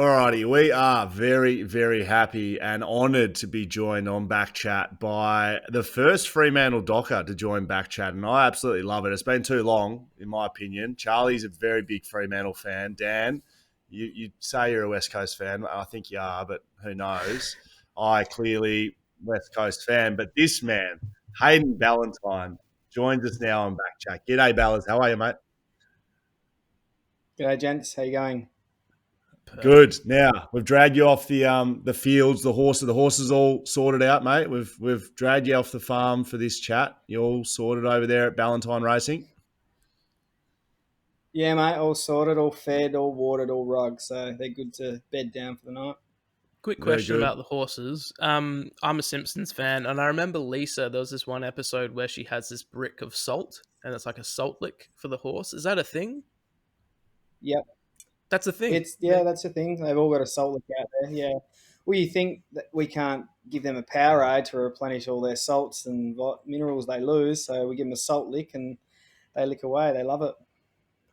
Alrighty, we are very, very happy and honoured to be joined on BackChat by the first Fremantle Docker to join BackChat, and I absolutely love it. It's been too long, in my opinion. Charlie's a very big Fremantle fan. Dan, you say you're a West Coast fan. I think you are, but who knows? I clearly West Coast fan, but this man, Hayden Ballantyne, joins us now on BackChat. G'day, Ballas. How are you, mate? G'day, gents. How you going? Good. Now we've dragged you off the fields, the horses. The horses all sorted out, mate. We've dragged you off the farm for this chat. You're all sorted over there at Ballantyne Racing. Yeah, mate. All sorted, all fed, all watered, all rugged. So they're good to bed down for the night. Quick Very question good. about the horses. I'm a Simpsons fan, and I remember Lisa. There was this one episode where she has this brick of salt, and it's like a salt lick for the horse. Is that a thing? Yep. That's a thing. That's the thing. They've all got a salt lick out there. Yeah. Well, you think that we can't give them a Powerade to replenish all their salts and minerals they lose, so we give them a salt lick and they lick away. They love it.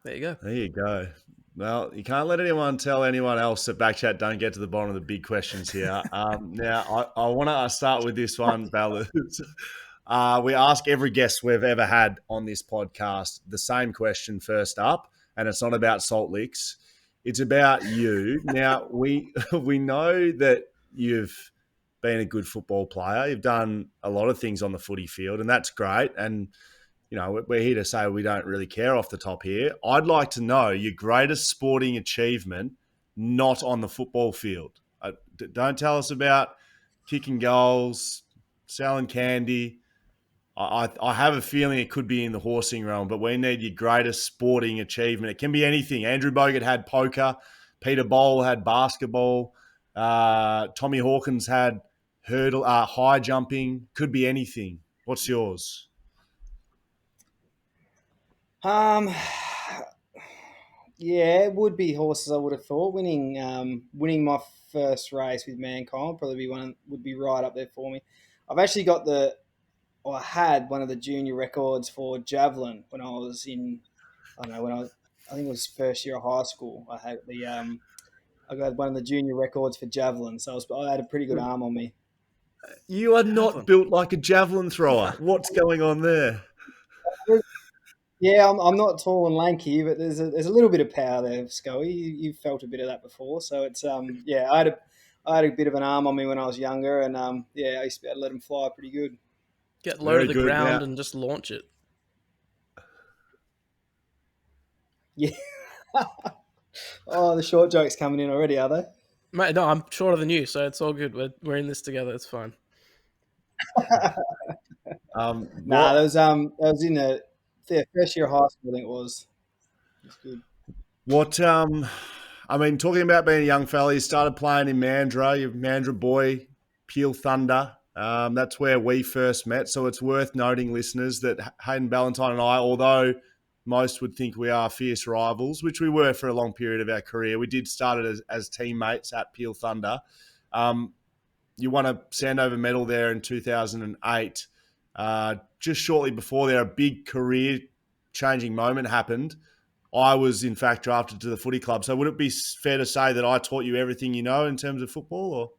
There you go. There you go. Well, you can't let anyone tell anyone else that Backchat don't get to the bottom of the big questions here. Now, I want to start with this one, Ballas. We ask every guest we've ever had on this podcast the same question first up, and it's not about salt licks. It's about you. Now, we know that you've been a good football player. You've done a lot of things on the footy field, and that's great. And you know, we're here to say we don't really care off the top here. I'd like to know your greatest sporting achievement not on the football field. Don't tell us about kicking goals, selling candy. I have a feeling it could be in the horsing realm, but we need your greatest sporting achievement. It can be anything. Andrew Bogut had poker. Peter Bowl had basketball. Tommy Hawkins had high jumping. Could be anything. What's yours? Um, yeah, it would be horses. I would have thought winning my first race with Mankind would probably would be right up there for me. I've actually got I had one of the junior records for javelin when I was in, I don't know, I think it was first year of high school. I got one of the junior records for javelin, so I had a pretty good arm on me. You are not built like a javelin thrower. What's going on there? Yeah, I'm not tall and lanky, but there's a little bit of power there, Scully. You've felt a bit of that before, so it's yeah. I had a bit of an arm on me when I was younger, and yeah, I used to be able to let them fly pretty good. Get low Very to the good. ground Now, and just launch it. Yeah. Oh, the short jokes coming in already, are they? Mate, no, I'm shorter than you, so it's all good. We're in this together. It's fine. Nah, that was in the first year of high school. I think it was. It's good. what? I mean, talking about being a young fella, you started playing in Mandurah. You're a Mandurah boy, Peel Thunder. That's where we first met. So it's worth noting, listeners, that Hayden Ballantyne and I, although most would think we are fierce rivals, which we were for a long period of our career, we did start it as teammates at Peel Thunder. You won a Sandover medal there in 2008. Just shortly before there, a big career-changing moment happened. I was, in fact, drafted to the footy club. So would it be fair to say that I taught you everything you know in terms of football?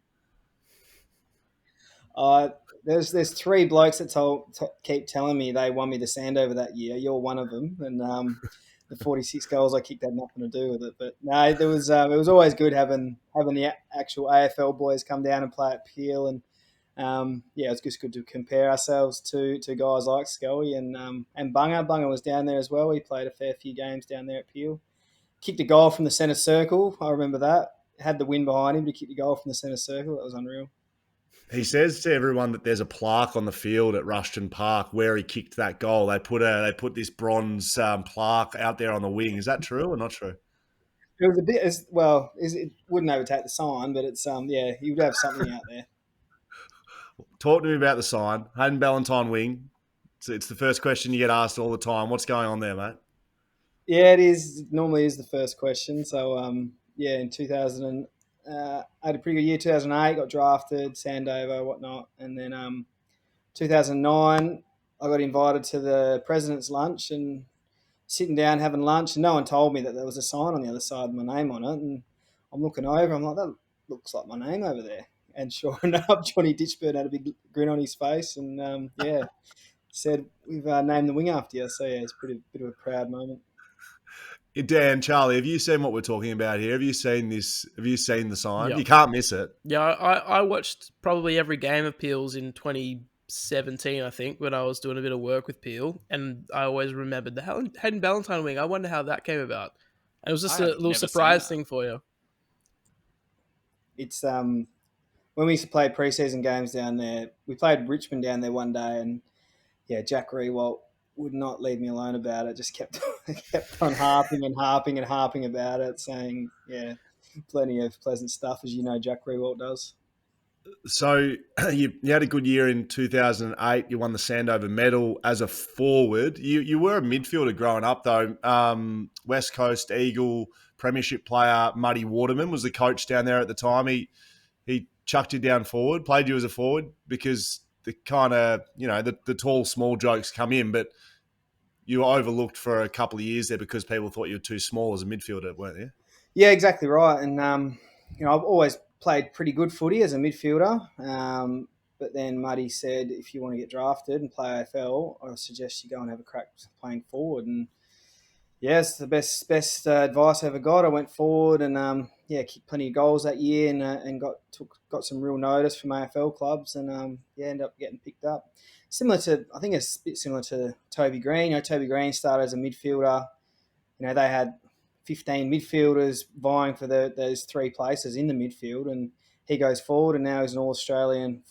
Or There's three blokes that keep telling me they won me the Sandover that year. You're one of them, and the 46 goals I kicked had nothing to do with it. But no, there was it was always good having the actual AFL boys come down and play at Peel, and yeah, it's just good to compare ourselves to guys like Scully and Bunga. Bunga was down there as well. He played a fair few games down there at Peel. Kicked a goal from the centre circle. I remember that. Had the wind behind him to kick the goal from the centre circle. That was unreal. he says to everyone that there's a plaque on the field at Rushton Park where he kicked that goal. They put this bronze plaque out there on the wing. Is that true or not true? It was a bit as well. It wouldn't overtake the sign, but it's yeah, you would have something out there. Talk to me about the sign. Hayden Ballantyne wing. It's the first question you get asked all the time. What's going on there, mate? Yeah, it is. It normally is the first question. So yeah, in 2000, I had a pretty good year. 2008, got drafted, Sandover, whatnot, and then 2009, I got invited to the president's lunch and sitting down having lunch, and no one told me that there was a sign on the other side with my name on it, and I'm looking over. I'm like, that looks like my name over there. And sure enough, Johnny Ditchburn had a big grin on his face, and said we've named the wing after you. So yeah, it's pretty bit of a proud moment. Dan, Charlie, have you seen what we're talking about here? Have you seen this? Have you seen the sign? Yeah. You can't miss it. Yeah, I watched probably every game of Peel's in 2017, I think, when I was doing a bit of work with Peel, and I always remembered the Hayden Ballantyne wing. I wonder how that came about. And it was just I a have little never surprise seen thing for you. It's when we used to play preseason games down there. We played Richmond down there one day, and yeah, Jack Rewalt would not leave me alone about it. Just kept on harping and harping and harping about it, saying, yeah, plenty of pleasant stuff, as you know Jack Rewalt does. So you had a good year in 2008. You won the Sandover Medal as a forward. You were a midfielder growing up, though. West Coast Eagle Premiership player Muddy Waterman was the coach down there at the time. He chucked you down forward, played you as a forward because the kind of, the tall, small jokes come in, but you were overlooked for a couple of years there because people thought you were too small as a midfielder, weren't you? Yeah, exactly right. And, I've always played pretty good footy as a midfielder. But then Muddy said, if you want to get drafted and play AFL, I suggest you go and have a crack playing forward. And yes, the best advice I ever got. I went forward and kicked plenty of goals that year and got some real notice from AFL clubs and ended up getting picked up. I think it's a bit similar to Toby Green. Toby Green started as a midfielder. They had 15 midfielders vying for those three places in the midfield, and he goes forward, and now he's an All-Australian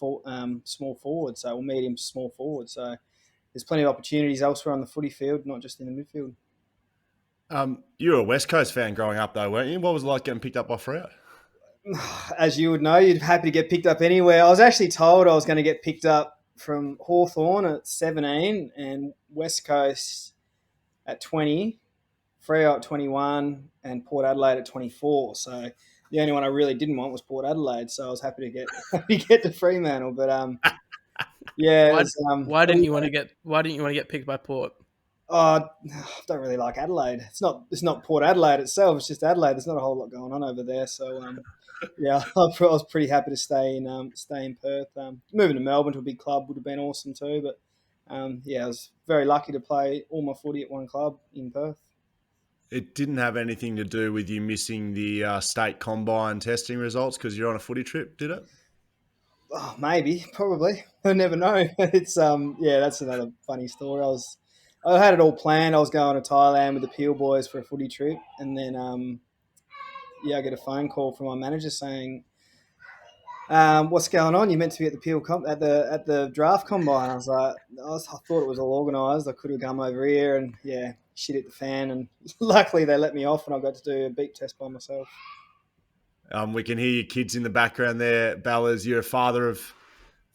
small forward, so we'll meet him small forward. So there's plenty of opportunities elsewhere on the footy field, not just in the midfield. You were a West Coast fan growing up, though, weren't you? What was it like getting picked up by Freo? As you would know, you'd be happy to get picked up anywhere. I was actually told I was going to get picked up from Hawthorn at 17 and West Coast at 20, Freo at 21, and Port Adelaide at 24. So the only one I really didn't want was Port Adelaide. So I was happy to get to Fremantle. But Why didn't you want to get picked by Port? I don't really like Adelaide. It's not Port Adelaide itself. It's just Adelaide. There's not a whole lot going on over there. So I was pretty happy to stay in Perth. Moving to Melbourne to a big club would have been awesome too. But I was very lucky to play all my footy at one club in Perth. It didn't have anything to do with you missing the state combine testing results because you're on a footy trip, did it? Oh, maybe, probably. I never know. It's that's another funny story. I had it all planned. I was going to Thailand with the Peel boys for a footy trip, and then I get a phone call from my manager saying, "What's going on? You meant to be at the Peel at the draft combine." I was like, I thought it was all organised. I could have come over here, and shit hit the fan. And luckily they let me off, and I got to do a beep test by myself. We can hear your kids in the background there, Ballas. You're a father of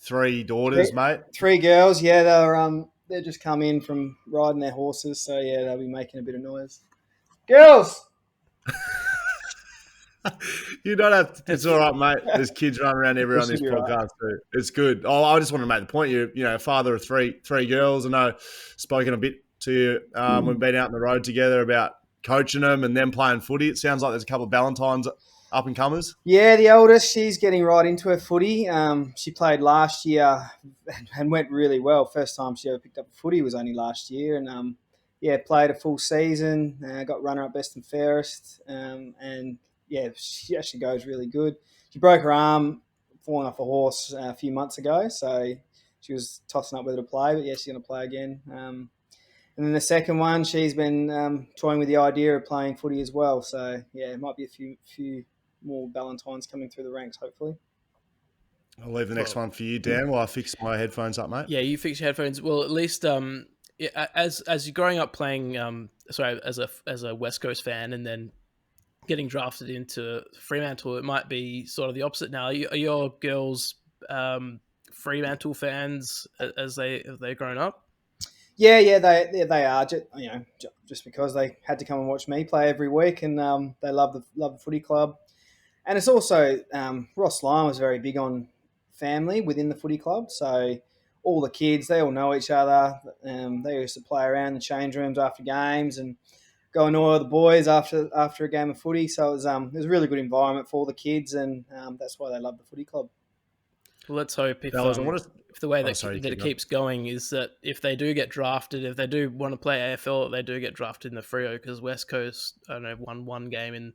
three daughters, mate. Three girls. Yeah, they're just come in from riding their horses, so they'll be making a bit of noise. Girls. You don't have to. It's all right, mate. There's kids running around everywhere on this podcast too. It's good. Oh, I just want to make the point. You're a father of three girls. I know, spoken a bit to you. We've been out on the road together about coaching them and them playing footy. It sounds like there's a couple of Ballantynes up and comers. Yeah, the oldest, she's getting right into her footy. She played last year and went really well. First time she ever picked up a footy was only last year, and played a full season. Got runner-up best and fairest, and she actually goes really good. She broke her arm falling off a horse a few months ago, so she was tossing up whether to play, but she's going to play again. And then the second one, she's been toying with the idea of playing footy as well. So it might be a few more Ballantynes coming through the ranks, hopefully. I'll leave the next one for you, Dan, while I fix my headphones up, mate. Yeah, you fix your headphones. Well, at least as you're growing up playing, as a West Coast fan, and then getting drafted into Fremantle, it might be sort of the opposite now. Are your girls Fremantle fans as they've grown up? Yeah, they are. Just because they had to come and watch me play every week, and they love the footy club. And it's also Ross Lyon was very big on family within the footy club, so all the kids, they all know each other. They used to play around the change rooms after games, and go annoy the boys after a game of footy. So it was a really good environment for all the kids, and that's why they love the footy club. Well, let's hope if Fellas, I want to. if the way Oh, sorry, that keep it going. keeps going is that if they do get drafted, if they do want to play AFL, they do get drafted in the Freo, because West Coast, I don't know, won one game in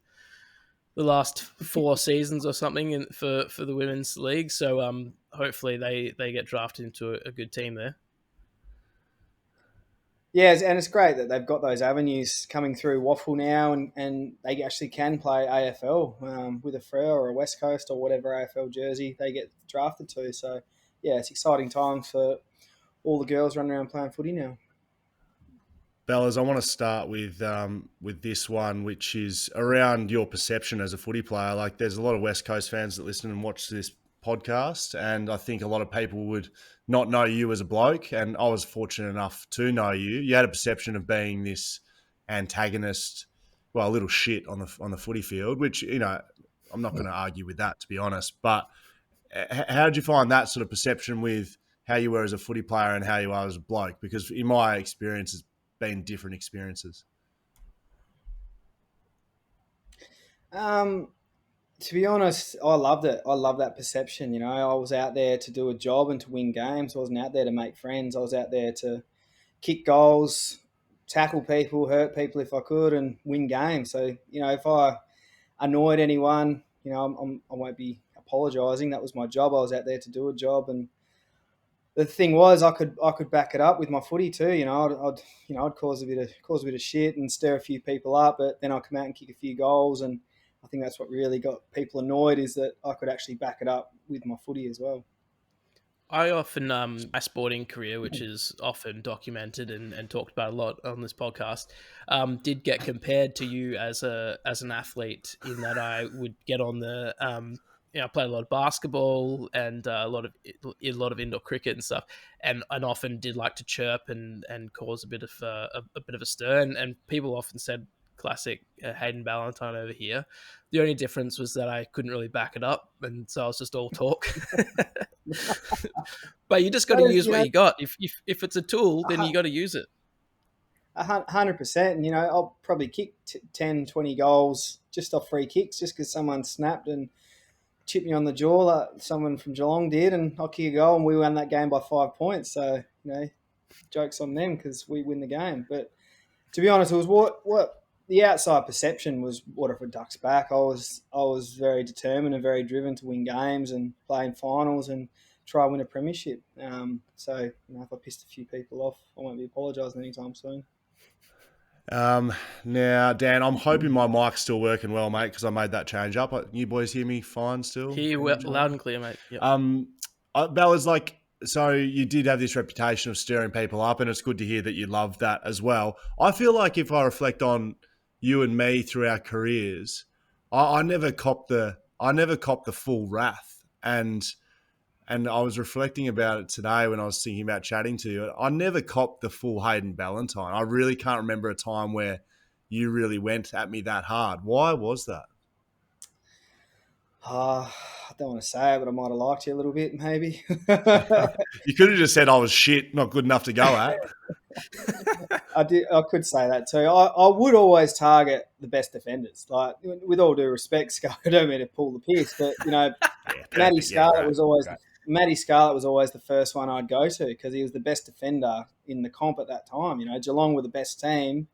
the last 4 seasons or something for the women's league. So hopefully they get drafted into a good team there. Yeah, and it's great that they've got those avenues coming through Waffle now, and they actually can play AFL with a Freo or a West Coast or whatever AFL jersey they get drafted to. So, yeah, it's exciting times for all the girls running around playing footy now. Bellas, I want to start with this one, which is around your perception as a footy player. Like, there's a lot of West Coast fans that listen and watch this podcast, and I think a lot of people would not know you as a bloke, and I was fortunate enough to know you. You had a perception of being this antagonist, well, a little shit on the footy field, which, you know, I'm not going to argue with that, to be honest. But how did you find that sort of perception with how you were as a footy player and how you are as a bloke? Because in my experience, it's been different experiences. To be honest, I loved it. I love that perception. You know, I was out there to do a job and to win games. I wasn't out there to make friends. I was out there to kick goals, tackle people, hurt people if I could, and win games. So, you know, if I annoyed anyone, you know, I won't be apologising. That was my job. I was out there to do a job, and the thing was, I could back it up with my footy too. You know, I'd cause a bit of shit and stir a few people up, but then I'd come out and kick a few goals, and I think that's what really got people annoyed, is that I could actually back it up with my footy as well. I often, my sporting career, which is often documented and talked about a lot on this podcast, did get compared to you as an athlete, in that I would get on the, I played a lot of basketball and a lot of indoor cricket and stuff, and often did like to chirp and cause a bit of a stir, and people often said, classic Hayden Ballantyne over here. The only difference was that I couldn't really back it up, and so I was just all talk. But you just got to use what you got. If it's a tool, then you got to use it. 100%. And, you know, I'll probably kick 10, 20 goals just off free kicks, just because someone snapped and chipped me on the jaw, like someone from Geelong did, and I'll kick a goal, and we won that game by 5 points. So, you know, joke's on them because we win the game. But to be honest, it was what the outside perception was. What if it ducks back? I was very determined and very driven to win games and play in finals and try and win a premiership. So, you know, if I pissed a few people off, I won't be apologising anytime soon. Now, Dan, I'm hoping my mic's still working well, mate, because I made that change up. You boys hear me fine still? Hear you well, loud and clear, mate. Yep. Bella's like, so you did have this reputation of stirring people up, and it's good to hear that you love that as well. I feel like if I reflect on you and me through our careers, I never copped the full wrath, and I was reflecting about it today when I was thinking about chatting to you. I never copped the full Hayden Ballantyne. I really can't remember a time where you really went at me that hard. Why was that? I don't want to say it, but I might have liked you a little bit, maybe. You could have just said I was shit, not good enough to go at. I could say that too. I would always target the best defenders. Like, with all due respect, Scott, I don't mean to pull the piss, but, you know, Matty Scarlett was always the first one I'd go to, because he was the best defender in the comp at that time. You know, Geelong were the best team,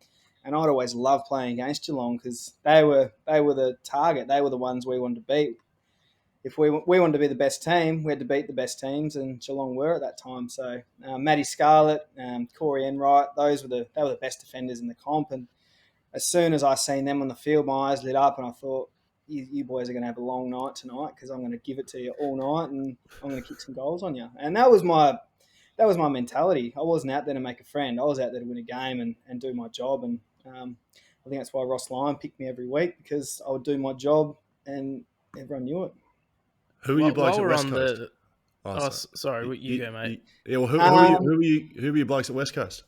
and I'd always love playing against Geelong because they were the target. They were the ones we wanted to beat. If we wanted to be the best team, we had to beat the best teams, and Geelong were at that time. So Matty Scarlett, Corey Enright, they were the best defenders in the comp. And as soon as I seen them on the field, my eyes lit up, and I thought, you boys are going to have a long night tonight, because I'm going to give it to you all night, and I'm going to kick some goals on you. And that was my mentality. I wasn't out there to make a friend. I was out there to win a game and do my job. And I think that's why Ross Lyon picked me every week, because I would do my job, and everyone knew it. Who are you blokes at West Coast? Sorry, you go, mate. Who are you blokes at West Coast?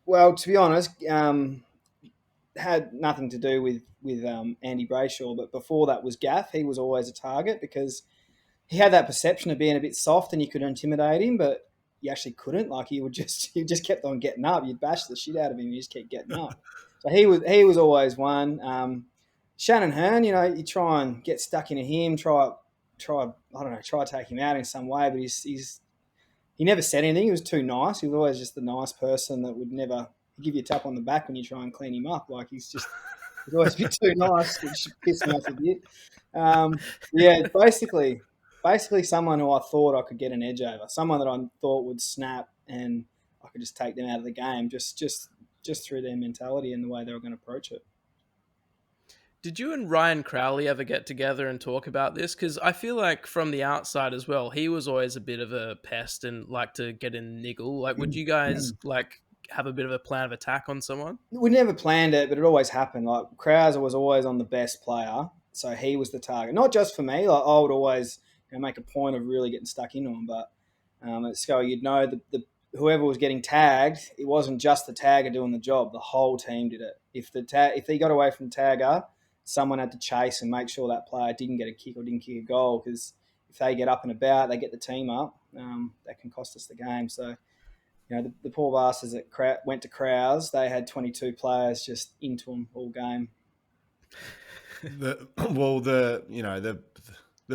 Well, to be honest, had nothing to do with Andy Brayshaw, but before that was Gaff. He was always a target because he had that perception of being a bit soft and you could intimidate him. But you actually couldn't. Like he just kept on getting up. You'd bash the shit out of him. You just kept getting up. So he was always one. Shannon Hearn, you try and get stuck into him. Try take him out in some way. But he never said anything. He was too nice. He was always just the nice person that would never give you a tap on the back when you try and clean him up. Like he's always been too nice, which pissed me off a bit. Basically someone who I thought I could get an edge over, someone that I thought would snap and I could just take them out of the game just through their mentality and the way they were going to approach it. Did you and Ryan Crowley ever get together and talk about this? Because I feel like from the outside as well, he was always a bit of a pest and liked to get in niggle. Like, would you guys have a bit of a plan of attack on someone? We never planned it, but it always happened. Like Krauser was always on the best player, so he was the target. Not just for me. Like I would always make a point of really getting stuck into him. But at Sco, you'd know the whoever was getting tagged, it wasn't just the tagger doing the job. The whole team did it. If he got away from the tagger, someone had to chase and make sure that player didn't get a kick or didn't kick a goal, because if they get up and about, they get the team up, that can cost us the game. So, the poor bastards that went to Crowes, they had 22 players just into them all game. The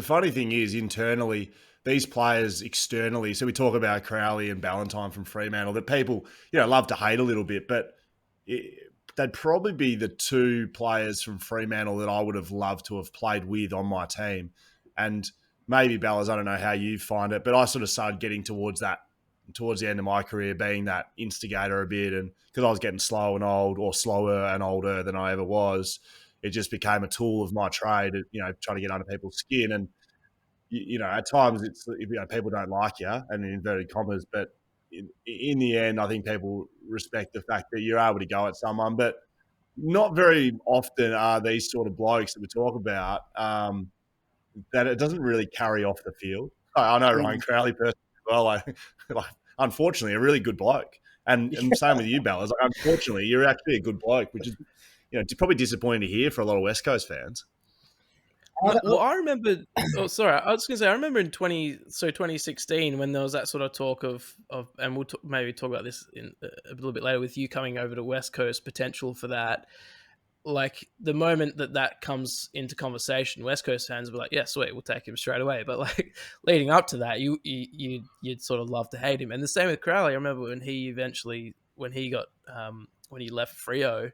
funny thing is, internally, these players externally, so we talk about Crowley and Ballantyne from Fremantle, that people, love to hate a little bit, but they'd probably be the two players from Fremantle that I would have loved to have played with on my team. And maybe, Bellas, I don't know how you find it, but I sort of started getting towards the end of my career, being that instigator a bit. And because I was getting slow and old, or slower and older than I ever was, it just became a tool of my trade, trying to get under people's skin. And, at times it's, people don't like you, and in inverted commas, but in the end, I think people respect the fact that you're able to go at someone. But not very often are these sort of blokes that we talk about that it doesn't really carry off the field. I know Ryan Crowley personally as well. Unfortunately, a really good bloke. And same with you, Bellas. Unfortunately, you're actually a good bloke, which is probably disappointing to hear for a lot of West Coast fans. Well, I remember. Oh, sorry. I was going to say, I remember in 2016 when there was that sort of talk of, and we'll maybe talk about this in a little bit later, with you coming over to West Coast, potential for that. Like the moment that comes into conversation, West Coast fans will be like, "Yeah, sweet, we'll take him straight away." But like leading up to that, you'd sort of love to hate him. And the same with Crowley. I remember when he left Freo,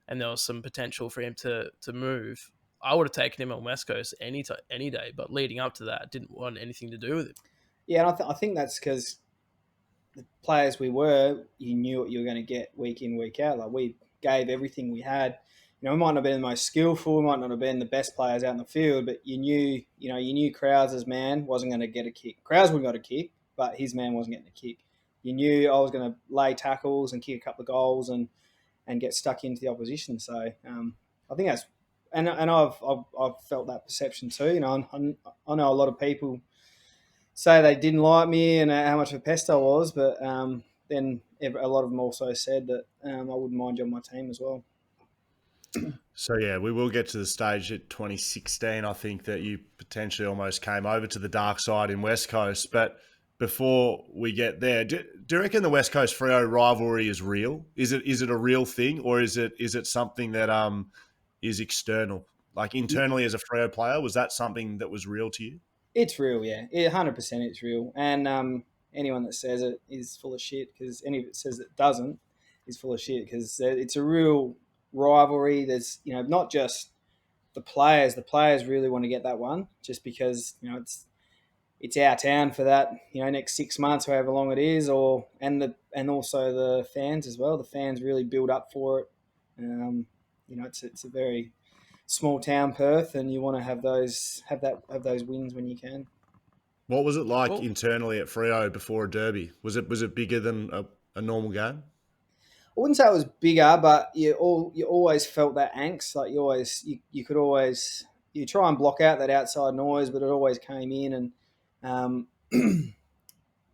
and there was some potential for him to move. I would have taken him on West Coast any day, but leading up to that, I didn't want anything to do with him. Yeah, and I think that's because the players we were, you knew what you were going to get week in, week out. Like we gave everything we had. We might not have been the most skillful, we might not have been the best players out in the field, but you knew Krause's man wasn't going to get a kick. Krause would have got a kick, but his man wasn't getting a kick. You knew I was going to lay tackles and kick a couple of goals and get stuck into the opposition. So I think that's. And I've felt that perception too. I know a lot of people say they didn't like me and how much of a pest I was, but then a lot of them also said that I wouldn't mind you on my team as well. So yeah, we will get to the stage at 2016. I think that you potentially almost came over to the dark side in West Coast. But before we get there, do you reckon the West Coast Freo rivalry is real? Is it a real thing, or is it something that is external? Like internally as a Freo player, was that something that was real to you? It's real, yeah. 100% it's real. And anyone that says it is full of shit, because anyone that says it doesn't is full of shit, because it's a real rivalry. There's, not just the players. The players really want to get that one just because, it's our town for that, next 6 months, however long it is, and also the fans as well. The fans really build up for it. It's a very small town, Perth, and you want to have those wins when you can. What was it like internally at Freo before a derby? Was it bigger than a normal game? I wouldn't say it was bigger, but you always felt that angst. Like you could always try and block out that outside noise, but it always came in, and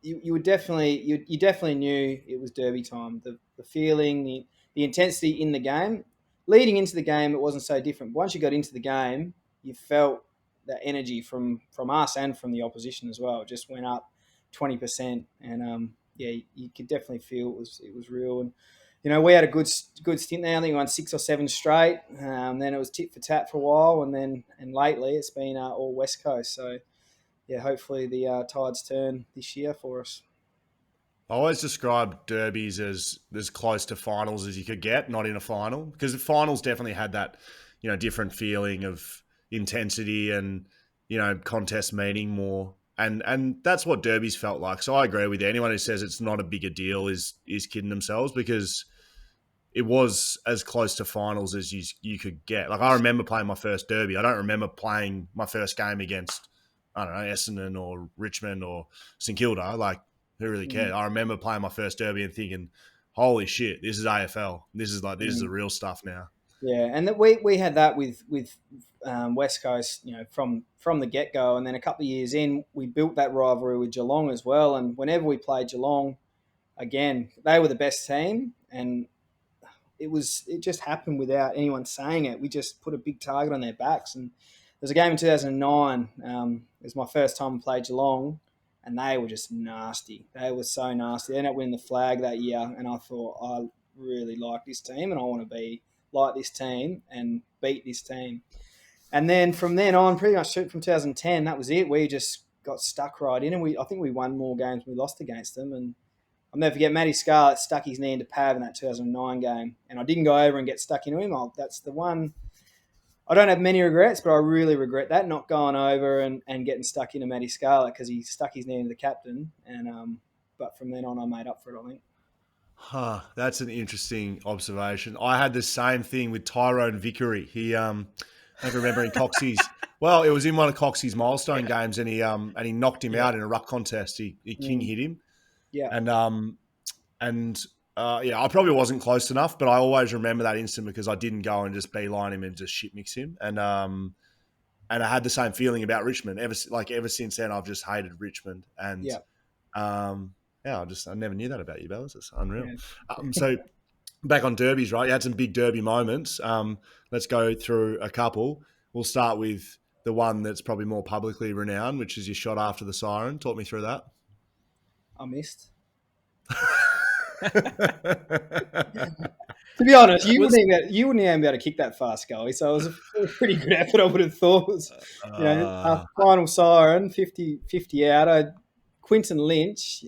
you definitely knew it was derby time. The feeling, the intensity in the game. Leading into the game, it wasn't so different. Once you got into the game, you felt that energy from us and from the opposition as well. It just went up 20%, and yeah, you could definitely feel it was real. And we had a good stint there. I think we won 6 or 7 straight. Then it was tit for tat for a while, and lately it's been all West Coast. So yeah, hopefully the tides turn this year for us. I always describe derbies as close to finals as you could get, not in a final, because the finals definitely had that, different feeling of intensity and, contest meaning more. And that's what derbies felt like. So I agree with you. Anyone who says it's not a bigger deal is kidding themselves, because it was as close to finals as you could get. Like, I remember playing my first derby. I don't remember playing my first game against, I don't know, Essendon or Richmond or St Kilda. Like, who really cared? I remember playing my first derby and thinking, holy shit, this is AFL. This is the real stuff now. Yeah, and that we had that with West Coast, from the get go, and then a couple of years in, we built that rivalry with Geelong as well. And whenever we played Geelong, again, they were the best team, and it just happened without anyone saying it. We just put a big target on their backs. And there was a game in 2009. It was my first time I played Geelong, and they were just nasty. They were so nasty. They ended up winning the flag that year, and I thought, I really like this team, and I want to be like this team and beat this team. And then from then on, pretty much from 2010, that was it. We just got stuck right in, and I think we won more games than we lost against them. And I'll never forget, Matty Scarlett stuck his knee into Pav in that 2009 game, and I didn't go over and get stuck into him. That's the one. I don't have many regrets, but I really regret that, not going over and getting stuck into Matty Scarlett, because he stuck his knee into the captain. And but from then on, I made up for it, I think. That's an interesting observation. I had the same thing with Tyrone Vickery. He, I can remember in Coxey's. Well, it was in one of Coxey's milestone games, and he knocked him out in a ruck contest. He king hit him. Yeah. I probably wasn't close enough, but I always remember that instant because I didn't go and just beeline him and just shit mix him. And I had the same feeling about Richmond. Ever since then, I've just hated Richmond. And I never knew that about you, Bellas. It's unreal. Yeah. So back on derbies, right? You had some big derby moments. Let's go through a couple. We'll start with the one that's probably more publicly renowned, which is your shot after the siren. Talk me through that. I missed. To be honest, you wouldn't even be able to kick that fast goalie, so it was a pretty good effort, I would have thought. It was, final siren, 50 out. Quinton Lynch,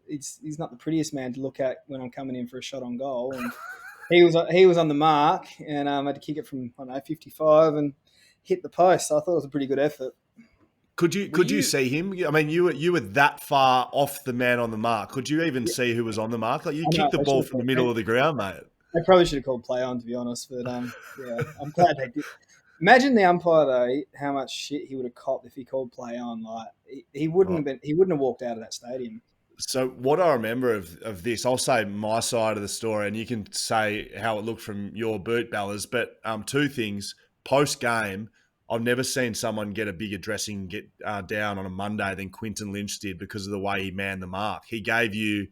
he's not the prettiest man to look at when I'm coming in for a shot on goal, and he was on the mark, and I had to kick it from 55 and hit the post. So I thought it was a pretty good effort. Could you see him? I mean, you were that far off the man on the mark. Could you even see who was on the mark? Like, you kicked the ball from the middle of the ground, mate. They probably should have called play on, to be honest. But I'm glad they did. Imagine the umpire though, how much shit he would have copped if he called play on. Like, he wouldn't have walked out of that stadium. So what I remember of this, I'll say my side of the story, and you can say how it looked from your boot, Ballas. But two things: post game, I've never seen someone get a bigger dressing down on a Monday than Quinton Lynch did because of the way he manned the mark. He gave you,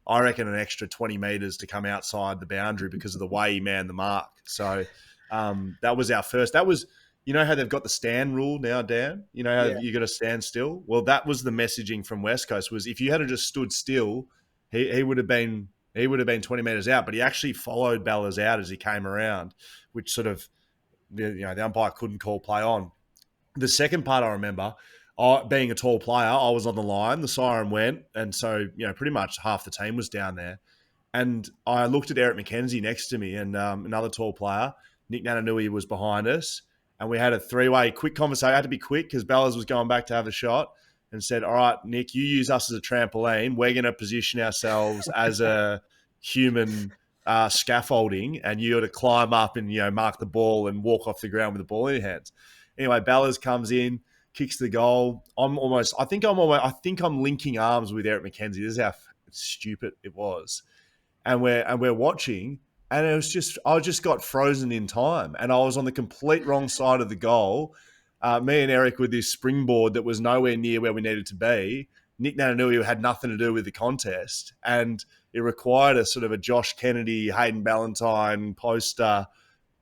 I reckon, an extra 20 metres to come outside the boundary because of the way he manned the mark. So that was our first. That was, you know how they've got the stand rule now, Dan? You know how you got to stand still? Well, that was the messaging from West Coast, was if you had just stood still, he would have been 20 metres out, but he actually followed Ballas out as he came around, which sort of, the umpire couldn't call play on. The second part I remember, being a tall player, I was on the line, the siren went, and so, pretty much half the team was down there. And I looked at Eric McKenzie next to me, and another tall player, Nick Nananui, was behind us, and we had a three-way quick conversation. I had to be quick because Ballas was going back to have a shot, and said, all right, Nick, you use us as a trampoline. We're going to position ourselves as a human scaffolding, and you got to climb up and mark the ball and walk off the ground with the ball in your hands. Anyway, Ballas comes in, kicks the goal. I think I'm linking arms with Eric McKenzie. This is how stupid it was, and we're watching, and I just got frozen in time, and I was on the complete wrong side of the goal. Me and Eric with this springboard that was nowhere near where we needed to be. Nick Nananui had nothing to do with the contest, and it required a sort of a Josh Kennedy, Hayden Ballantyne poster.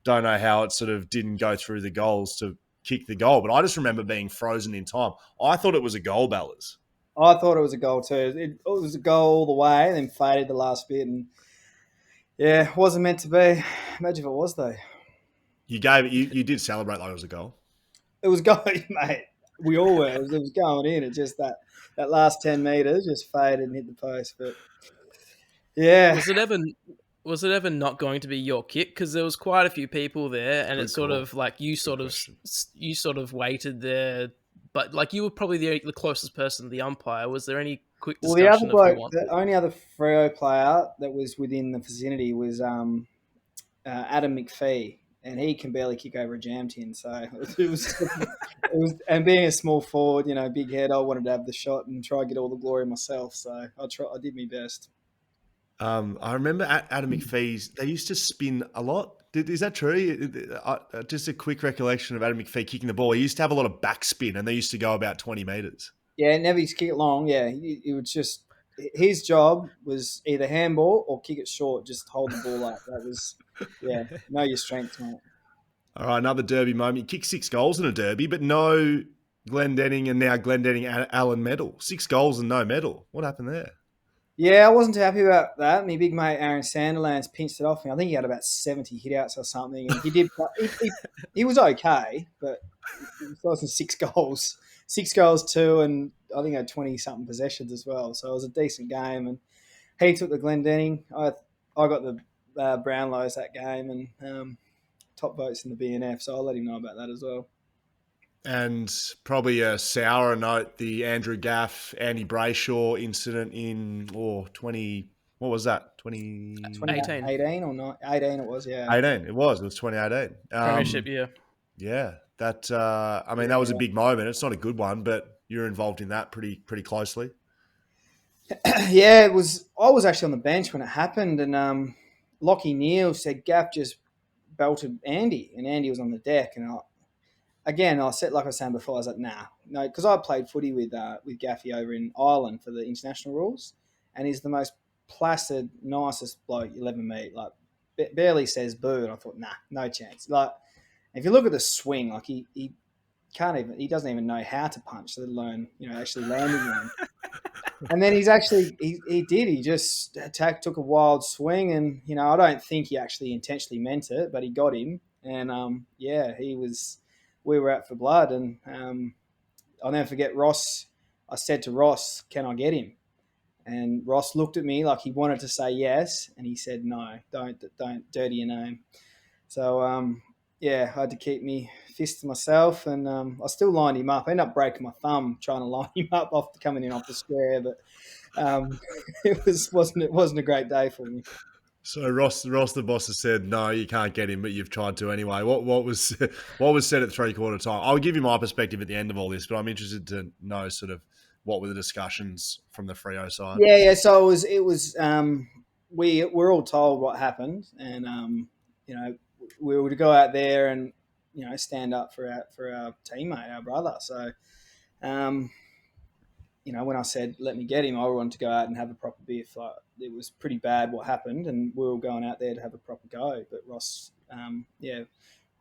Don't know how it sort of didn't go through the goals to kick the goal, but I just remember being frozen in time. I thought it was a goal, Ballas. I thought it was a goal too. It was a goal all the way, and then faded the last bit, and yeah, it wasn't meant to be. Imagine if it was though. You gave it. You did celebrate like it was a goal. It was going, mate. We all were. It was going in. It just that last 10 meters just faded and hit the post. But yeah, Was it ever not going to be your kick? Because there was quite a few people there, and Good it's sort call. of like you question. sort of waited there, but like you were probably the closest person to the umpire. Was there any quick well, the other discussion of who bloke, won? the only other Freo player that was within the vicinity was Adam McPhee, and he can barely kick over a jam tin. So and being a small forward, big head, I wanted to have the shot and try to get all the glory myself. So I did my best. I remember Adam McPhee's. They used to spin a lot. Is that true? Just a quick recollection of Adam McPhee kicking the ball. He used to have a lot of backspin, and they used to go about 20 meters. Yeah, never used to kick it long. Yeah, he would just his job was either handball or kick it short, just hold the ball up. That was know your strengths, mate. All right, another derby moment. You kicked 6 goals in a derby, but no Glendenning and now Glendenning Allen medal. 6 goals and no medal. What happened there? Yeah, I wasn't too happy about that. My big mate Aaron Sanderlands pinched it off me. I think he had about 70 hitouts or something, and he did. He was okay, but he wasn't 6 goals. 6 goals too, and I think I had 20 something possessions as well. So it was a decent game, and he took the Glendenning. I got the Brownlows that game, and top votes in the BNF. So I'll let him know about that as well. And probably a sour note, the Andrew Gaff, Andy Brayshaw incident in 20. What was that? 2018. 18 or not? 18 it was, yeah. 18. It was 2018. Premiership, yeah. Yeah. That that was a big moment. It's not a good one, but you're involved in that pretty closely. Yeah, it was. I was actually on the bench when it happened, and Lockie Neal said Gaff just belted Andy, and Andy was on the deck. And I said, like I was saying before, I was like, no, because I played footy with Gaffy over in Ireland for the international rules, and he's the most placid, nicest bloke you'll ever meet. Like, barely says boo, and I thought, no chance. Like, if you look at the swing, like he he doesn't even know how to punch, let alone actually landing one. And then he did. He just took a wild swing, and I don't think he actually intentionally meant it, but he got him, and he was. We were out for blood, and I'll never forget Ross. I said to Ross, "Can I get him?" And Ross looked at me like he wanted to say yes, and he said, "No, don't dirty your name." So I had to keep me fist to myself, and I still lined him up. I ended up breaking my thumb trying to line him up coming in off the square, but it wasn't a great day for me. So Ross, the boss, has said no, you can't get him, but you've tried to anyway. What was said at 3/4 time? I'll give you my perspective at the end of all this, but I'm interested to know sort of what were the discussions from the Freo side. Yeah. So it was. We were all told what happened, and we were to go out there and stand up for our teammate, our brother. So, when I said let me get him, I wanted to go out and have a proper biff. Like, it was pretty bad what happened, and we were going out there to have a proper go. But Ross,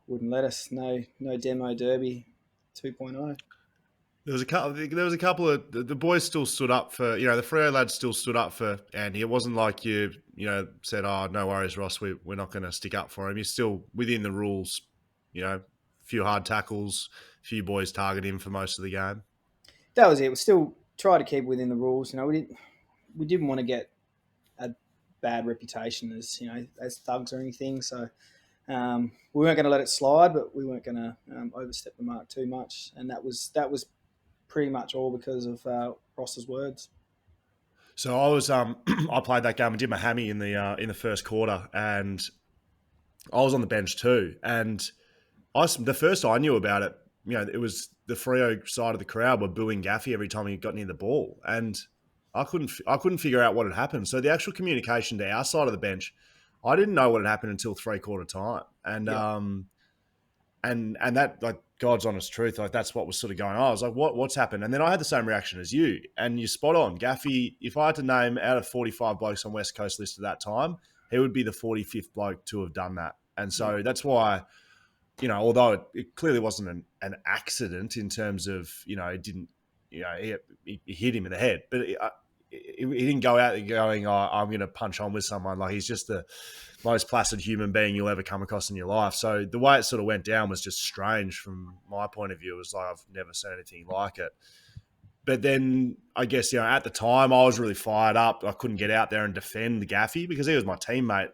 wouldn't let us. No demo derby 2.0. There was a couple of the boys still stood up for the Freo lads still stood up for Andy. It wasn't like you said, "Oh, no worries, Ross, we're not going to stick up for him." You're still within the rules. A few hard tackles, a few boys target him for most of the game. That was it. We still try to keep within the rules. We didn't want to get a bad reputation as thugs or anything. So we weren't going to let it slide, but we weren't going to overstep the mark too much. And that was pretty much all because of Ross's words. So I was I played that game and did my hammy in the first quarter, and I was on the bench too. And the first I knew about it, it was the Freo side of the crowd were booing Gaffy every time he got near the ball, and I couldn't figure out what had happened. So the actual communication to our side of the bench, I didn't know what had happened until 3/4 time, and and that, like, God's honest truth, like, that's what was sort of going on. I was like, what's happened? And then I had the same reaction as you, and you're spot on. Gaffy, if I had to name out of 45 blokes on West Coast list at that time, he would be the 45th bloke to have done that. And so that's why, although it clearly wasn't an accident in terms of, it didn't, he hit him in the head, but he didn't go out there going, "Oh, I'm going to punch on with someone." Like, he's just the most placid human being you'll ever come across in your life. So the way it sort of went down was just strange from my point of view. It was like, I've never seen anything like it. But then I guess, at the time I was really fired up. I couldn't get out there and defend Gaffy because he was my teammate.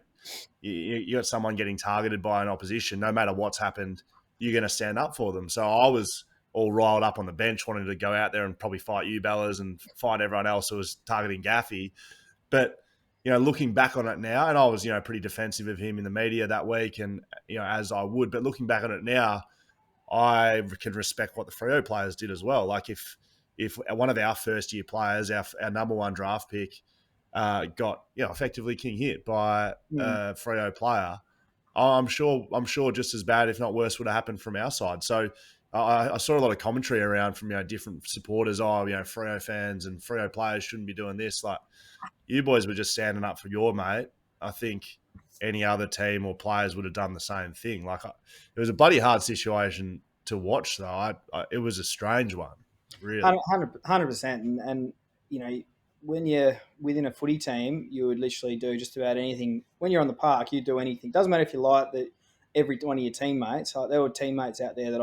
You got someone getting targeted by an opposition, no matter what's happened, you're going to stand up for them. So I was all riled up on the bench, wanting to go out there and probably fight you, Bellas, and fight everyone else who was targeting Gaffy. But, looking back on it now, and I was, pretty defensive of him in the media that week, and, as I would, but looking back on it now, I can respect what the Freo players did as well. Like, if one of our first year players, our number one draft pick, got effectively king hit by a Freo player, I'm sure just as bad, if not worse, would have happened from our side. So I saw a lot of commentary around from different supporters. Freo fans and Freo players shouldn't be doing this. Like, you boys were just standing up for your mate. I think any other team or players would have done the same thing. Like, it was a bloody hard situation to watch, though. It was a strange one. Really, 100%. And when you're within a footy team, you would literally do just about anything. When you're on the park, you'd do anything. Doesn't matter if you like that. Every one of your teammates, like, there were teammates out there that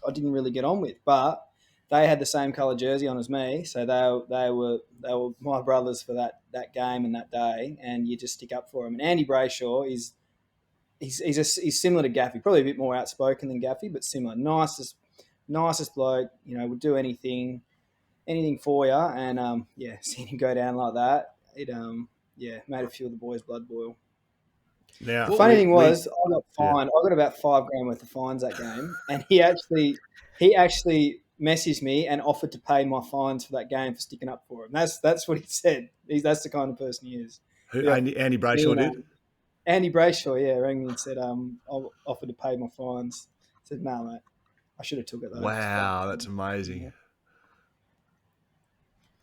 I didn't really get on with, but they had the same colour jersey on as me, so they were my brothers for that game and that day, and you just stick up for them. And Andy Brayshaw he's similar to Gaffy, probably a bit more outspoken than Gaffy, but similar. Nicest bloke, would do anything for you. And seeing him go down like that, it made a few of the boys' blood boil. Now, the funny thing was, I got fined. I got about $5 grand worth of fines that game, and he actually messaged me and offered to pay my fines for that game for sticking up for him. That's what he said. That's the kind of person he is. Who, Andy Brayshaw did? Andy Brayshaw, rang me and said, I'll offer to pay my fines. I said, no, mate, I should have took it though. Wow, that's amazing. Yeah.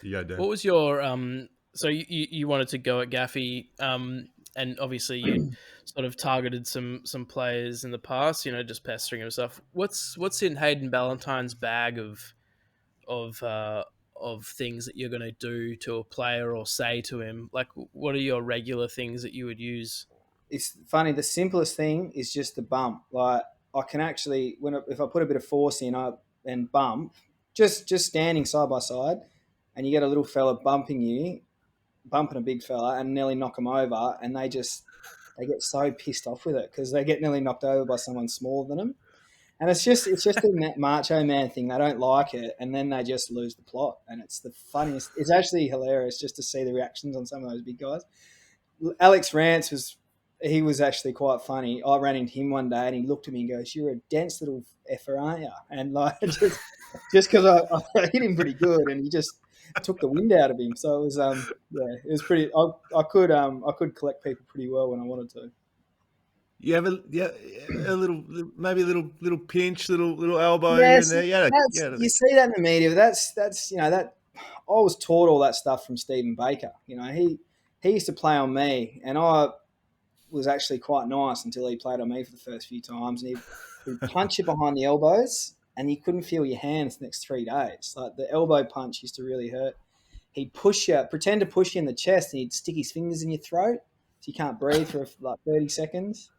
You go, Dan. What was your so you wanted to go at Gaffy, and obviously you sort of targeted some players in the past, just pestering him stuff. What's in Hayden Ballantyne's bag of things that you're going to do to a player or say to him? Like, what are your regular things that you would use? It's funny. The simplest thing is just the bump. Like, I can actually, if I put a bit of force in and bump, just standing side by side, and you get a little fella bumping a big fella and nearly knock them over, and they get so pissed off with it because they get nearly knocked over by someone smaller than them. And it's just a macho man thing. They don't like it, and then they just lose the plot. And it's the funniest. It's actually hilarious just to see the reactions on some of those big guys. Alex Rance was actually quite funny. I ran into him one day, and he looked at me and goes, "You're a dense little effer, aren't you?" And like just because I hit him pretty good, and he just took the wind out of him. So it was it was pretty. I could collect people pretty well when I wanted to. You have a little pinch, little elbow Yes, in there. you see that in the media. That's that I was taught all that stuff from Stephen Baker. He used to play on me, and I was actually quite nice until he played on me for the first few times. And he'd punch you behind the elbows, and you couldn't feel your hands the next 3 days. Like, the elbow punch used to really hurt. He'd pretend to push you in the chest, and he'd stick his fingers in your throat so you can't breathe for like 30 seconds.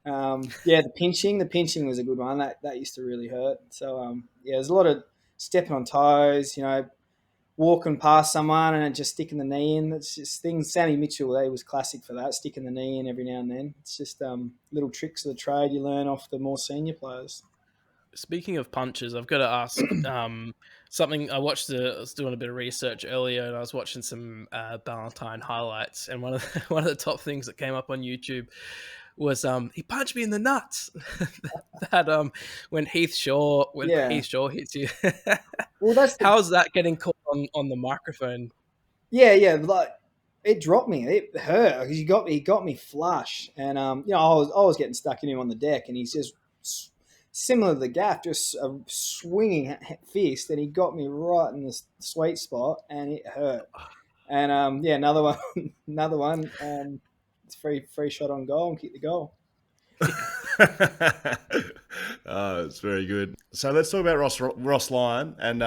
The pinching was a good one. That used to really hurt. So there's a lot of stepping on toes, walking past someone and just sticking the knee in. That's just things. Sammy Mitchell, he was classic for that, sticking the knee in every now and then. It's just little tricks of the trade you learn off the more senior players. Speaking of punches, I've got to ask something. I was doing a bit of research earlier, and I was watching some Ballantyne highlights, and one of the top things that came up on YouTube was he punched me in the nuts. that when Heath Shaw hits you. Well, how's that getting caught on the microphone? Yeah, like, it dropped me. It hurt because he got me flush, and I was getting stuck in him on the deck, and he's just similar to the Gaff, just a swinging fist, and he got me right in the sweet spot, and it hurt. And another one. It's free shot on goal and kick the goal. It's very good. So let's talk about Ross Lyon and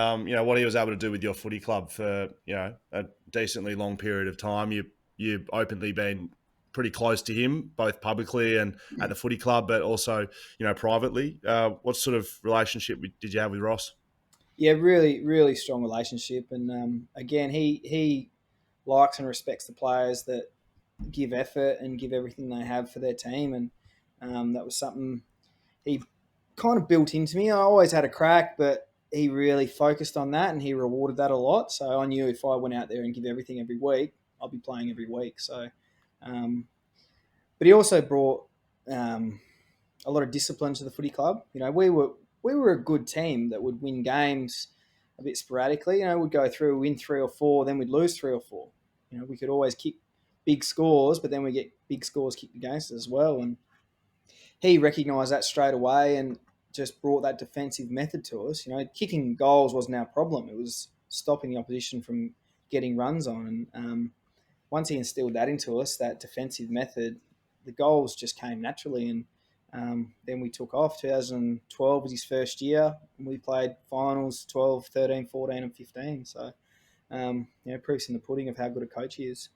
what he was able to do with your footy club for a decently long period of time. You've openly been pretty close to him, both publicly and at the footy club, but also privately. What sort of relationship did you have with Ross? Yeah, really, really strong relationship. And again, he likes and respects the players that give effort and give everything they have for their team. And that was something he kind of built into me. I always had a crack, but he really focused on that and he rewarded that a lot. So I knew if I went out there and give everything every week, I'll be playing every week. So, but he also brought a lot of discipline to the footy club. We were a good team that would win games a bit sporadically. We'd go through, win 3 or 4, then we'd lose 3 or 4. We could always kick big scores, but then we get big scores kicked against us as well. And he recognised that straight away and just brought that defensive method to us. Kicking goals wasn't our problem. It was stopping the opposition from getting runs on. And once he instilled that into us, that defensive method, the goals just came naturally. And then we took off. 2012 was his first year. And we played finals 12, 13, 14 and 15. So, proof's in the pudding of how good a coach he is.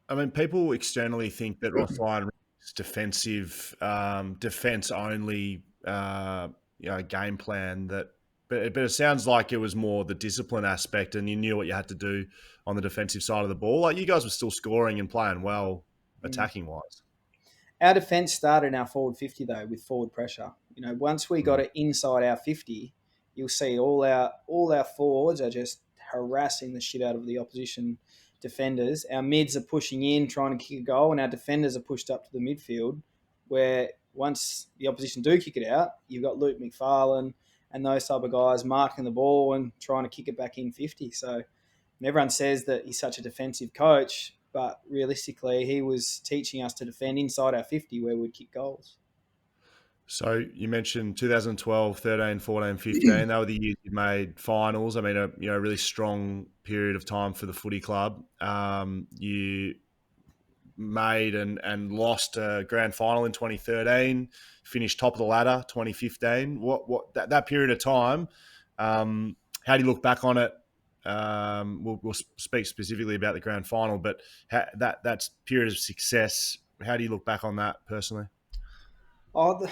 I mean, people externally think that Ross Lyon is defensive, defense only, game plan. But it sounds like it was more the discipline aspect, and you knew what you had to do on the defensive side of the ball. Like you guys were still scoring and playing well, attacking wise. Our defence started in our forward 50 though, with forward pressure. Once we got it inside our 50, you'll see all our forwards are just harassing the shit out of the opposition defenders. Our mids are pushing in, trying to kick a goal, and our defenders are pushed up to the midfield, where once the opposition do kick it out, you've got Luke McFarlane and those type of guys marking the ball and trying to kick it back in 50. So everyone says that he's such a defensive coach, but realistically, he was teaching us to defend inside our 50 where we'd kick goals. So you mentioned 2012, 13, 14, 15. They were the years you made finals. I mean, a really strong period of time for the footy club. You made and lost a grand final in 2013, finished top of the ladder 2015. What that period of time, how do you look back on it? We'll speak specifically about the grand final, but that period of success, how do you look back on that personally? Oh,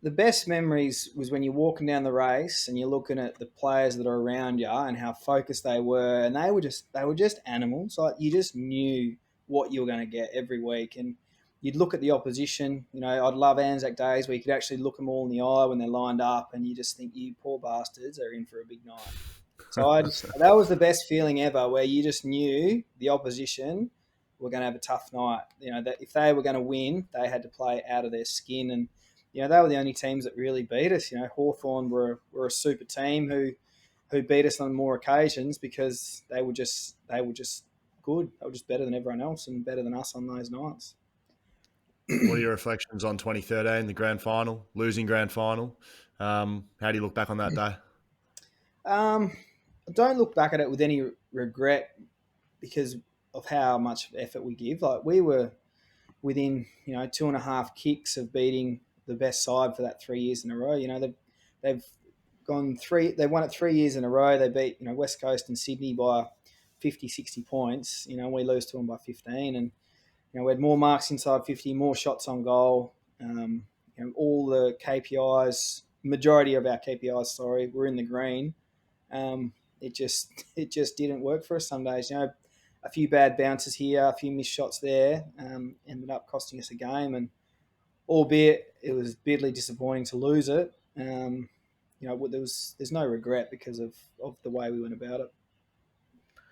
the best memories was when you're walking down the race and you're looking at the players that are around you and how focused they were, and they were just animals. Like you just knew what you were going to get every week, and you'd look at the opposition. I'd love Anzac days where you could actually look them all in the eye when they're lined up, and you just think, you poor bastards are in for a big night. So that was the best feeling ever, where you just knew the opposition were going to have a tough night. That if they were going to win, they had to play out of their skin. And, they were the only teams that really beat us. Hawthorn were a super team who beat us on more occasions because they were just good. They were just better than everyone else and better than us on those nights. What are your reflections on 2013, the grand final, losing grand final? How do you look back on that day? I don't look back at it with any regret because of how much effort we give. Like we were within 2.5 kicks of beating the best side for that 3 years in a row. They've gone they won it 3 years in a row. They beat West Coast and Sydney by 50, 60 points. We lose to them by 15, and we had more marks inside 50, more shots on goal. All the KPIs, majority of our KPIs, were in the green. It just didn't work for us some days. A few bad bounces here, a few missed shots there, ended up costing us a game. And albeit it was bitterly disappointing to lose it, there's no regret because of the way we went about it.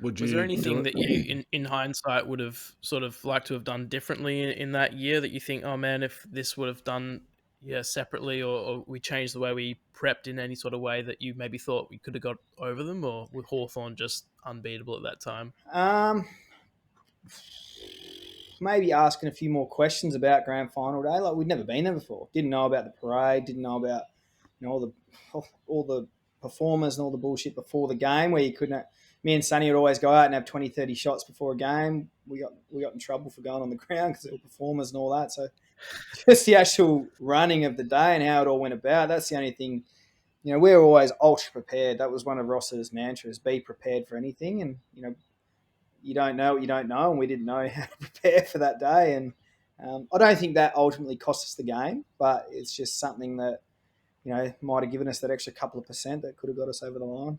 Was there anything that you, in hindsight, would have sort of liked to have done differently in that year that you think, oh man, if this would have done separately, or we changed the way we prepped in any sort of way that you maybe thought we could have got over them, or with Hawthorn just unbeatable at that time? Maybe asking a few more questions about grand final day. Like we'd never been there before. Didn't know about the parade. Didn't know about all the performers and all the bullshit before the game where you couldn't. Me and Sonny would always go out and have 20, 30 shots before a game. We got in trouble for going on the ground because there were performers and all that. So just the actual running of the day and how it all went about. That's the only thing. We were always ultra prepared. That was one of Ross's mantras: be prepared for anything. And you don't know what you don't know, and we didn't know how to prepare for that day. And I don't think that ultimately cost us the game, but it's just something that might have given us that extra couple of percent that could have got us over the line.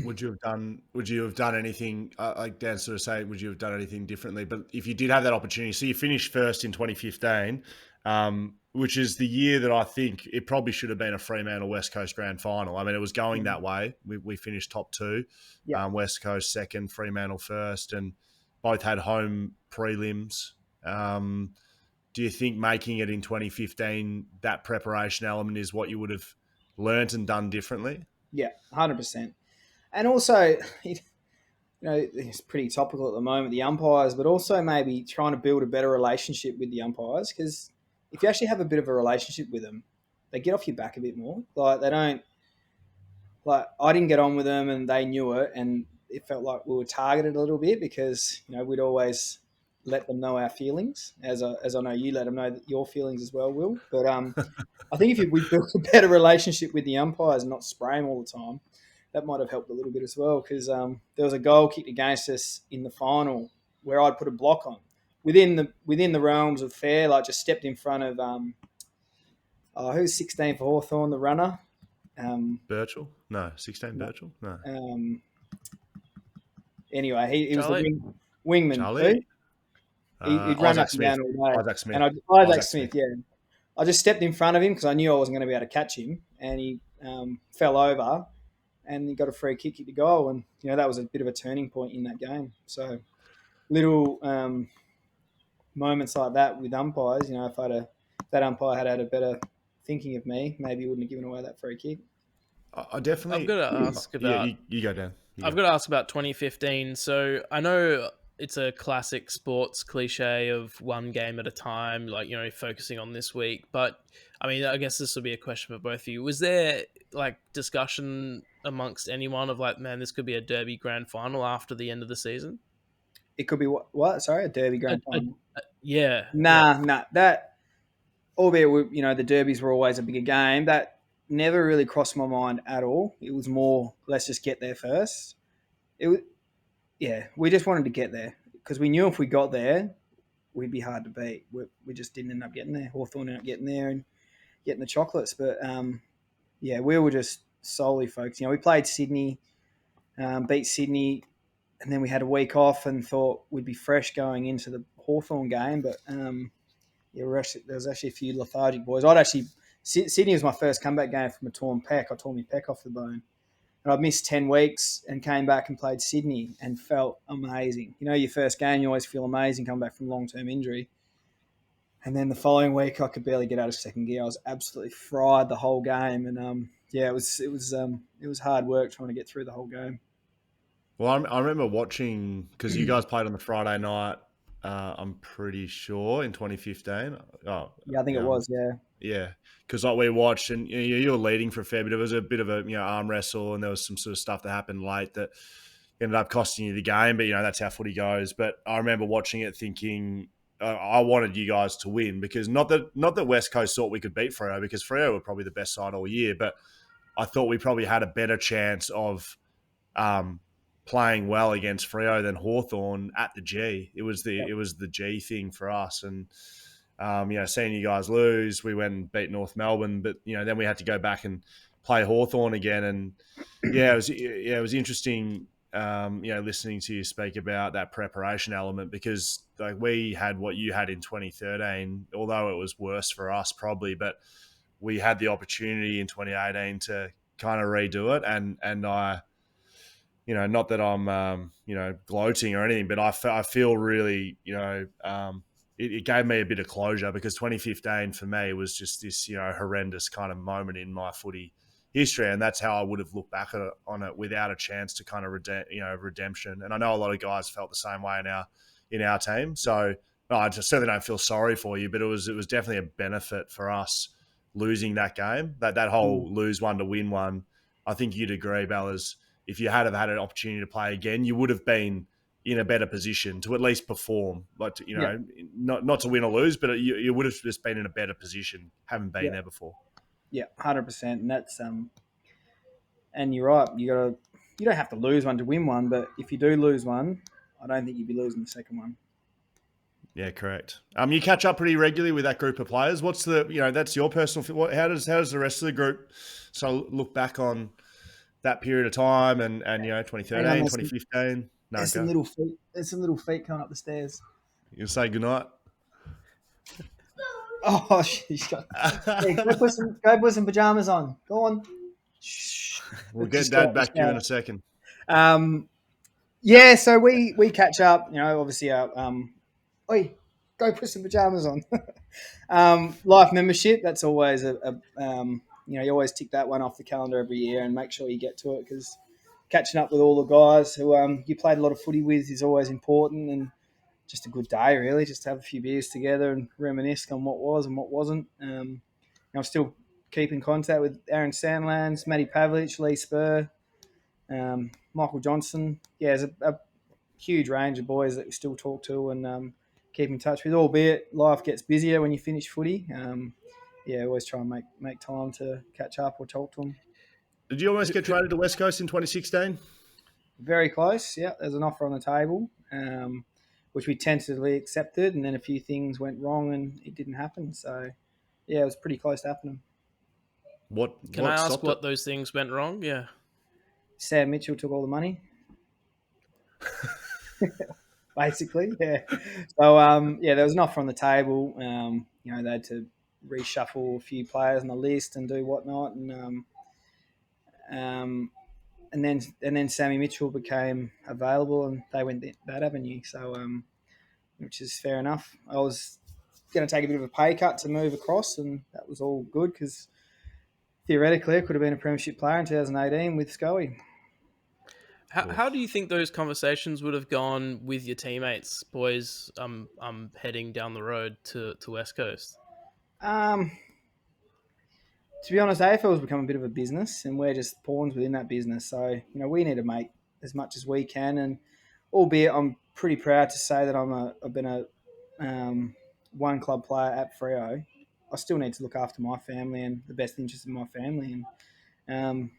Would you have done anything, like Dan sort of say, would you have done anything differently? But if you did have that opportunity, so you finished first in 2015, which is the year that I think it probably should have been a Fremantle West Coast Grand Final. I mean, it was going that way. We finished top two, West Coast second, Fremantle first, and both had home prelims. Do you think making it in 2015, that preparation element is what you would have learnt and done differently? Yeah, 100%. And also, it's pretty topical at the moment, the umpires, but also maybe trying to build a better relationship with the umpires, because if you actually have a bit of a relationship with them, they get off your back a bit more. Like, they don't, like, I didn't get on with them and they knew it, and it felt like we were targeted a little bit because, we'd always let them know our feelings, as I know you let them know your feelings as well, Will. But I think if we built a better relationship with the umpires and not spray them all the time, that might have helped a little bit as well, because there was a goal kicked against us in the final where I'd put a block on within the realms of fair, like just stepped in front of who's 16 for Hawthorn, the runner. Birchall? No. 16 Birchall? No. Anyway, he was the wingman. Charlie? He'd run up and down all day. Isaac Smith. And Isaac Smith, yeah. I just stepped in front of him because I knew I wasn't going to be able to catch him, and he fell over, and he got a free kick to goal, and that was a bit of a turning point in that game. So little moments like that with umpires, if that umpire had a better thinking of me, maybe he wouldn't have given away that free kick. I definitely. I've got to ask about. Yeah, you go down. I've got to ask about 2015. So I know it's a classic sports cliche of one game at a time, like, focusing on this week. But I mean, I guess this will be a question for both of you. Was there like discussion amongst anyone of like, man, this could be a derby grand final after the end of the season? It could be what? Sorry, a derby grand final. Yeah. Nah. That, albeit the derbies were always a bigger game, that never really crossed my mind at all. It was more, let's just get there first. We just wanted to get there because we knew if we got there, we'd be hard to beat. We just didn't end up getting there. Hawthorn ended up getting there and getting the chocolates. But, we were just solely focused. We played Sydney, beat Sydney, and then we had a week off and thought we'd be fresh going into the Hawthorn game. But, there was actually a few lethargic boys. Sydney was my first comeback game from a torn pec. I tore my pec off the bone. And I'd missed 10 weeks and came back and played Sydney and felt amazing. Your first game, you always feel amazing coming back from long-term injury. And then the following week, I could barely get out of second gear. I was absolutely fried the whole game. And, it was hard work trying to get through the whole game. Well, I remember watching, because you guys played on the Friday night, I'm pretty sure, in 2015. Oh, yeah, I think it was, yeah. Yeah, because like we watched, and you were leading for a fair bit. It was a bit of a arm wrestle, and there was some sort of stuff that happened late that ended up costing you the game. But that's how footy goes. But I remember watching it, thinking I wanted you guys to win, because not that West Coast thought we could beat Freo, because Freo were probably the best side all year, but I thought we probably had a better chance of playing well against Freo than Hawthorn at the G. It was the G thing for us, and seeing you guys lose, we went and beat North Melbourne, but then we had to go back and play Hawthorn again, and it was interesting. Listening to you speak about that preparation element, because like we had what you had in 2013, although it was worse for us probably, but we had the opportunity in 2018 to kind of redo it, and I. Not that I'm, gloating or anything, but I feel really, it gave me a bit of closure, because 2015 for me was just this, horrendous kind of moment in my footy history. And that's how I would have looked back on it without a chance to kind of redemption. And I know a lot of guys felt the same way in our team. So I just certainly don't feel sorry for you, but it was definitely a benefit for us losing that game, that whole lose one to win one. I think you'd agree, Bellas, if you had have had an opportunity to play again, you would have been in a better position to at least perform, like to, Yeah. not to win or lose, but you would have just been in a better position having been there before. Yeah, 100%. And that's and you're right. You don't have to lose one to win one, but if you do lose one, I don't think you'd be losing the second one. Yeah, correct. You catch up pretty regularly with that group of players. What's that's your personal. How does the rest of the group look back on that period of time and 2013, 2015? No, there's some little feet. There's some little feet coming up the stairs. You'll say goodnight. Oh, she's got. Hey, go put some pajamas on. Go on. Shh. We'll get Dad back to you in a second. Yeah, so we catch up. Obviously, oi, go put some pajamas on. Life membership. That's always you always tick that one off the calendar every year and make sure you get to it because catching up with all the guys who you played a lot of footy with is always important and just a good day, really. Just to have a few beers together and reminisce on what was and what wasn't. I'm still keeping contact with Aaron Sandlands, Matty Pavlich, Lee Spur, Michael Johnson. Yeah, there's a huge range of boys that we still talk to and keep in touch with, albeit life gets busier when you finish footy. Always try and make time to catch up or talk to them. Did you almost get traded to West Coast in 2016? Very close, yeah. There's an offer on the table, which we tentatively accepted, and then a few things went wrong and it didn't happen. So, yeah, it was pretty close to happening. Can I ask what those things went wrong? Yeah. Sam Mitchell took all the money. Basically, yeah. So, there was an offer on the table. They had to reshuffle a few players on the list and do whatnot, and then Sammy Mitchell became available, and they went that avenue. So, which is fair enough. I was going to take a bit of a pay cut to move across, and that was all good because theoretically I could have been a premiership player in 2018 with Scully. How do you think those conversations would have gone with your teammates, boys? I'm heading down the road to West Coast. To be honest, AFL has become a bit of a business, and we're just pawns within that business. So we need to make as much as we can, and albeit I'm pretty proud to say that I've been a one club player at Freo. I still need to look after my family and the best interests of my family, and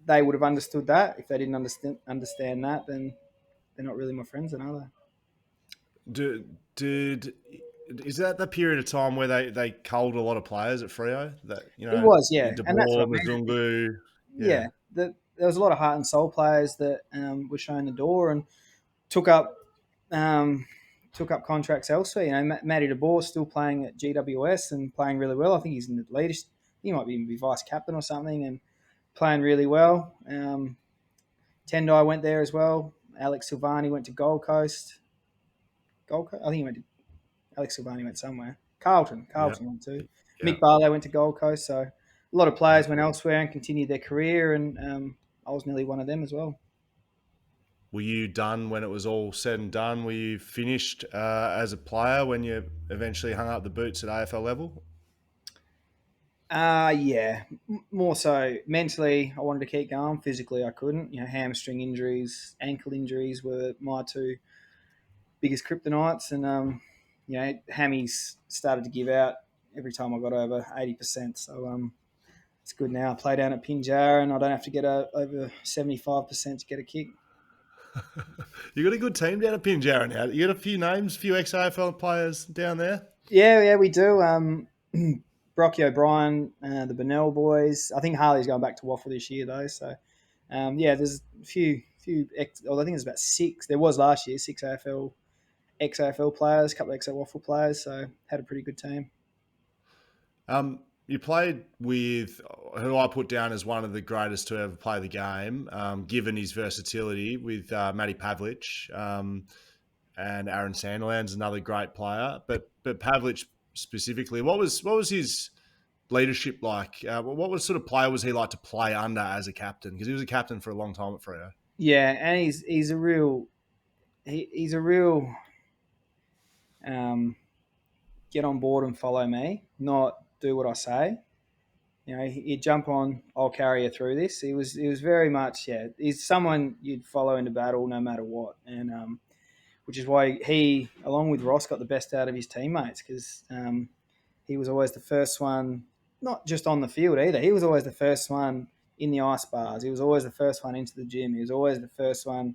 they would have understood that. If they didn't understand that, then they're not really my friends, then are they? Is that the period of time where they culled a lot of players at Freo? That it was, yeah, De and that's Boer, what Mzungu, yeah. There was a lot of heart and soul players that were shown the door and took up contracts elsewhere. Matty De Boer still playing at GWS and playing really well. I think he's in the leadership. He might even be vice captain or something and playing really well. Tendai went there as well. Alex Silvani went to Gold Coast. I think he went to Alex Silvani went somewhere. Carlton went to. Mick Barlow went to Gold Coast. So a lot of players went elsewhere and continued their career, and I was nearly one of them as well. Were you done when it was all said and done? Were you finished as a player when you eventually hung up the boots at AFL level? Yeah. More so mentally, I wanted to keep going. Physically, I couldn't. Hamstring injuries, ankle injuries were my two biggest kryptonites, and hammies started to give out every time I got over 80%. So it's good now. I play down at Pinjarra, and I don't have to get over 75% to get a kick. You got a good team down at Pinjarra now. You got a few names, a few ex-AFL players down there. Yeah, we do. Brocky O'Brien, the Burnell boys. I think Harley's going back to Waffle this year though. So there's a few. I think there's about 6. There was last year 6 ex-AFL players, a couple of ex-Waffle players. So had a pretty good team. You played with who I put down as one of the greatest to ever play the game, given his versatility, with Matty Pavlich and Aaron Sandilands, another great player. But Pavlich specifically, what was his leadership like? What sort of player was he like to play under as a captain? Because he was a captain for a long time at Freo. Yeah, and he's a real get on board and follow me, not do what I say. He'd jump on, I'll carry you through this. He was very much, he's someone you'd follow into battle no matter what. And which is why he, along with Ross, got the best out of his teammates, because he was always the first one, not just on the field either. He was always the first one in the ice bars. He was always the first one into the gym. He was always the first one.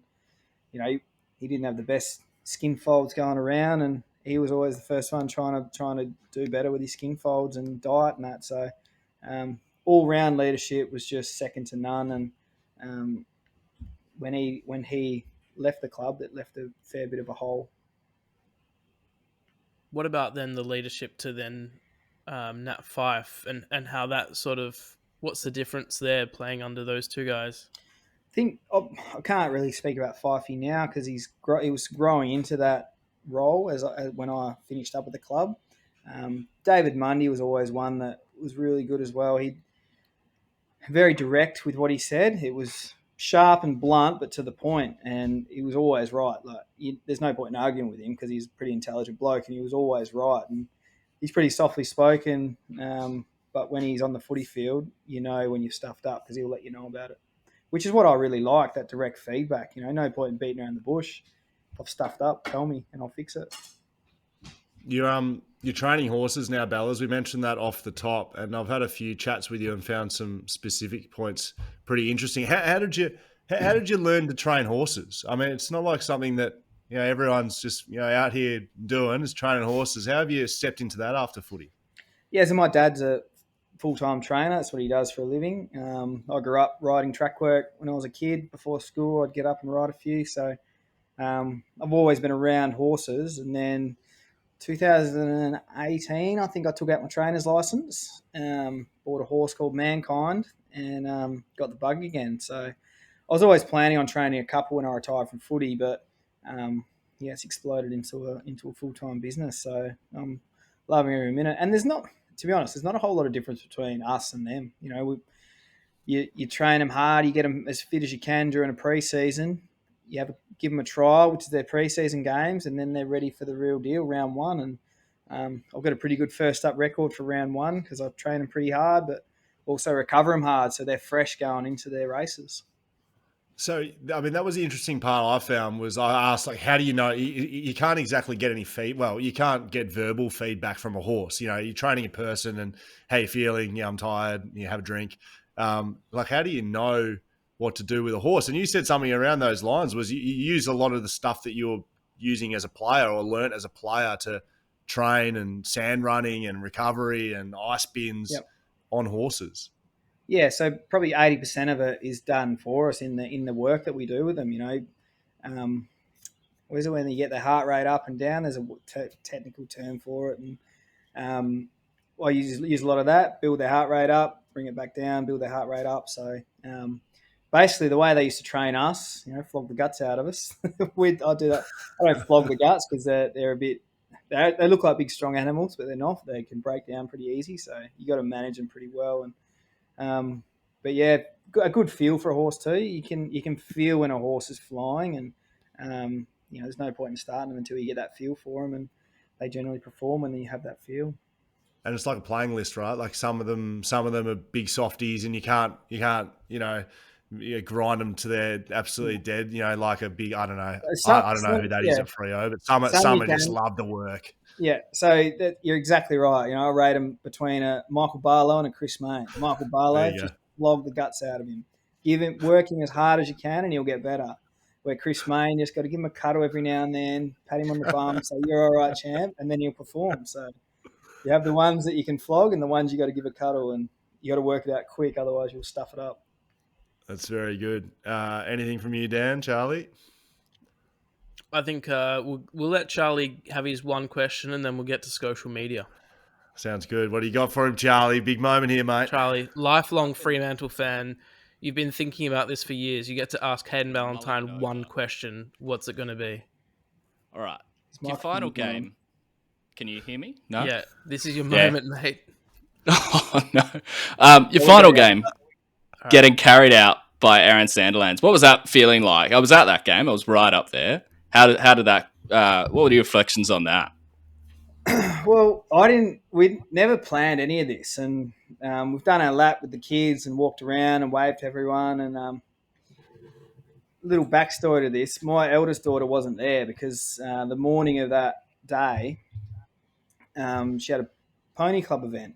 He didn't have the best skin folds going around, and he was always the first one trying to do better with his skin folds and diet and that. So all round leadership was just second to none. And when he left the club, that left a fair bit of a hole. What about then the leadership to then Nat Fyfe and how that sort of, what's the difference there playing under those two guys? I think I can't really speak about Fifey now because he was growing into that role as when I finished up at the club. David Mundy was always one that was really good as well. He very direct with what he said. It was sharp and blunt, but to the point, and he was always right. There's no point in arguing with him because he's a pretty intelligent bloke, and he was always right. And he's pretty softly spoken, but when he's on the footy field, when you've stuffed up because he'll let you know about it. Which is what I really like, that direct feedback. No point in beating around the bush. If I've stuffed up, tell me and I'll fix it. You're training horses now, Bellas. We mentioned that off the top, and I've had a few chats with you and found some specific points pretty interesting. How did you learn to train horses? I mean, it's not like something that everyone's just out here doing, is training horses. How have you stepped into that after footy? Yeah, so my dad's a full-time trainer. That's what he does for a living. I grew up riding track work when I was a kid. Before school, I'd get up and ride a few. So I've always been around horses. And then 2018, I think I took out my trainer's license, bought a horse called Mankind, and got the bug again. So I was always planning on training a couple when I retired from footy, but it's exploded into a full-time business. So I'm loving every minute. And to be honest, there's not a whole lot of difference between us and them. You train them hard, you get them as fit as you can during a pre-season. Give them a trial, which is their pre-season games, and then they're ready for the real deal, round one. And I've got a pretty good first-up record for round one because I train them pretty hard, but also recover them hard so they're fresh going into their races. So, I mean, that was the interesting part I found was I asked, how do you know? You can't exactly get any well, you can't get verbal feedback from a horse. You're training a person and, how you feeling? Yeah, I'm tired. You have a drink. How do you know what to do with a horse? And you said something around those lines was you use a lot of the stuff that you're using as a player or learnt as a player to train and sand running and recovery and ice bins on horses. Yeah, so probably 80% of it is done for us in the work that we do with them. Where's it when you get the heart rate up and down? There's a technical term for it, and I use a lot of that. Build their heart rate up, bring it back down, build their heart rate up. So basically, the way they used to train us, flog the guts out of us. I do that. I don't flog the guts because they're a bit. They look like big, strong animals, but they're not. They can break down pretty easy. So you got to manage them pretty well. And but yeah, a good feel for a horse too. You can feel when a horse is flying, and there's no point in starting them until you get that feel for them, and they generally perform when you have that feel. And it's like a playing list, right? Like some of them are big softies, and you can't grind them to their absolutely dead. Like a big, I don't know, I don't know who that is at Freo, but some just love the work. Yeah, so you're exactly right. I rate them between a Michael Barlow and a Chris May. Michael Barlow, just flog the guts out of him. Work him as hard as you can, and he'll get better. Where Chris May, just got to give him a cuddle every now and then, pat him on the bum, say, you're all right, champ, and then he'll perform. So you have the ones that you can flog and the ones you got to give a cuddle, and you got to work it out quick, otherwise you'll stuff it up. That's very good. Anything from you, Dan, Charlie? I think we'll let Charlie have his one question, and then we'll get to social media. Sounds good. What do you got for him, Charlie? Big moment here, mate. Charlie, lifelong Fremantle fan. You've been thinking about this for years. You get to ask Hayden Ballantyne one question. What's it going to be? All right. Your final game. Can you hear me? No? Yeah, this is your moment, mate. Oh, no. Your final game, getting carried out by Aaron Sandilands. What was that feeling like? I was at that game. I was right up there. How did that? What were your reflections on that? Well, we never planned any of this, and we've done our lap with the kids and walked around and waved to everyone. And little backstory to this: my eldest daughter wasn't there because the morning of that day, she had a pony club event,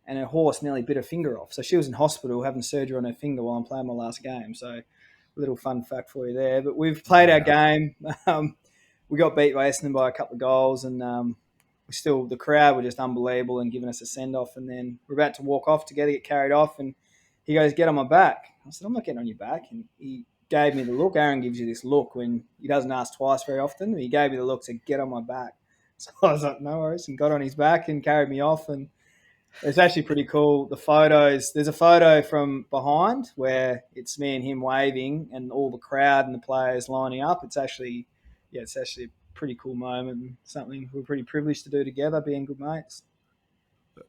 and her horse nearly bit her finger off. So she was in hospital having surgery on her finger while I'm playing my last game. So, a little fun fact for you there. But we've played our game. We got beat by Essendon by a couple of goals, and the crowd were just unbelievable and giving us a send off. And then we're about to walk off together, get carried off, and he goes, "Get on my back." I said, "I'm not getting on your back." And he gave me the look. Aaron gives you this look when he doesn't ask twice very often. He gave me the look to get on my back. So I was like, "No worries," and got on his back and carried me off. And it's actually pretty cool. The photos, there's a photo from behind where it's me and him waving and all the crowd and the players lining up. It's actually a pretty cool moment and something we're pretty privileged to do together, being good mates.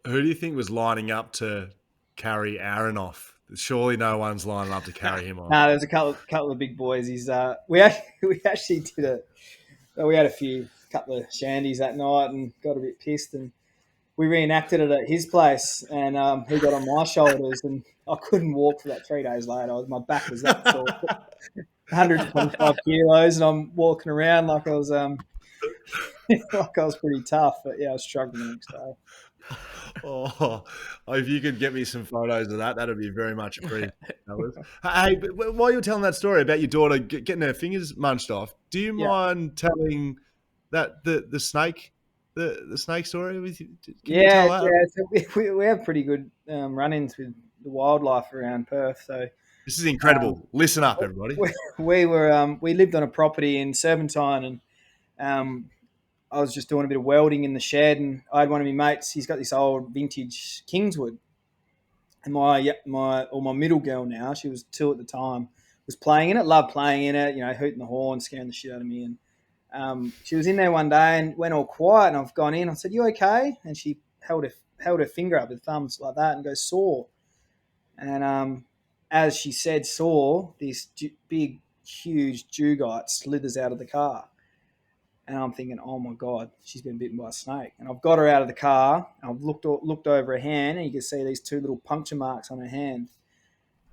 Who do you think was lining up to carry Aaron off? Surely no one's lining up to carry him off. No, there's a couple of big boys. We actually did it. We had couple of shandies that night and got a bit pissed, and we reenacted it at his place, and he got on my shoulders, and I couldn't walk for that 3 days later. My back was that sore. 125 kilos, and I'm walking around like I was pretty tough. But yeah, I was struggling the next day. Oh, if you could get me some photos of that, that'd be very much appreciated. Hey, but while you were telling that story about your daughter getting her fingers munched off, do you mind telling that the snake, the snake story with you? Can you tell that? So we have pretty good run-ins with the wildlife around Perth. So this is incredible. Listen up, everybody. We lived on a property in Serpentine, and I was just doing a bit of welding in the shed, and I had one of my mates. He's got this old vintage Kingswood, and my middle girl now, she was 2 at the time, was playing in it. Loved playing in it, hooting the horn, scaring the shit out of me. And she was in there one day and went all quiet, and I've gone in. I said, "You okay?" And she held her finger up with thumbs like that and goes, "Sore." And as she said sore, this big, huge dugite slithers out of the car. And I'm thinking, oh my God, she's been bitten by a snake. And I've got her out of the car. I've looked over her hand, and you can see these 2 little puncture marks on her hand.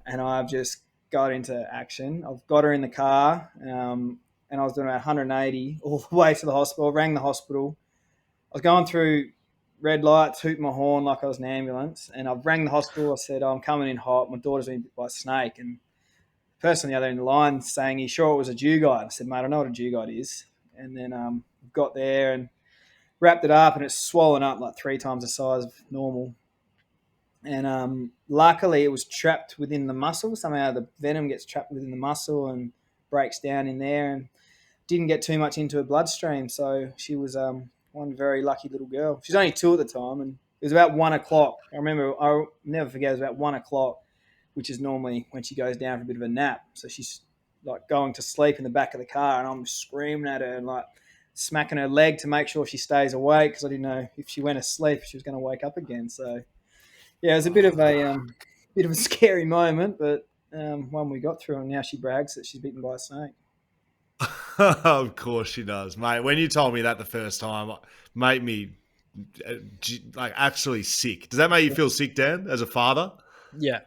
And I've just got into action. I've got her in the car, and I was doing about 180 all the way to the hospital. I rang the hospital. I was going through red lights, hooting my horn like I was an ambulance. And I've rang the hospital. I said, I'm coming in hot. My daughter's been bit by a snake. And the person on the other end of the line saying, "Are you sure it was a dugite?" I said, "Mate, I know what a dugite is." And then got there and wrapped it up, and it's swollen up like 3 times the size of normal. And luckily it was trapped within the muscle. Somehow the venom gets trapped within the muscle and breaks down in there, and didn't get too much into her bloodstream. So she was one very lucky little girl. She's only 2 at the time, and it was about 1 o'clock. I'll never forget, it was about 1 o'clock, which is normally when she goes down for a bit of a nap. So she's like going to sleep in the back of the car, and I'm screaming at her and like smacking her leg to make sure she stays awake, because I didn't know if she went asleep she was going to wake up again. So yeah, it was a bit of a scary moment, but one we got through, and now she brags that she's bitten by a snake. Of course she does, mate. When you told me that the first time, it made me like actually sick. Does that make you feel sick, Dan, as a father? Yeah.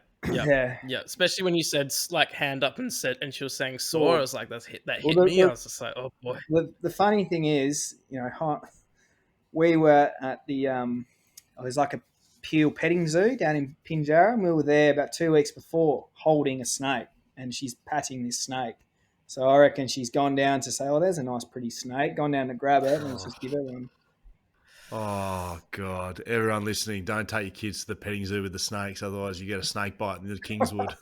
Especially when you said like hand up and she was saying sore. I was like, that hit me. I was just like, oh boy. The funny thing is, we were at the there's like a Peel petting zoo down in Pinjarra, and we were there about 2 weeks before holding a snake, and she's patting this snake. So I reckon she's gone down to say, "Oh, there's a nice pretty snake." Gone down to grab it, and let's just give her one. Oh, God. Everyone listening, don't take your kids to the petting zoo with the snakes, otherwise you get a snake bite in the Kingswood.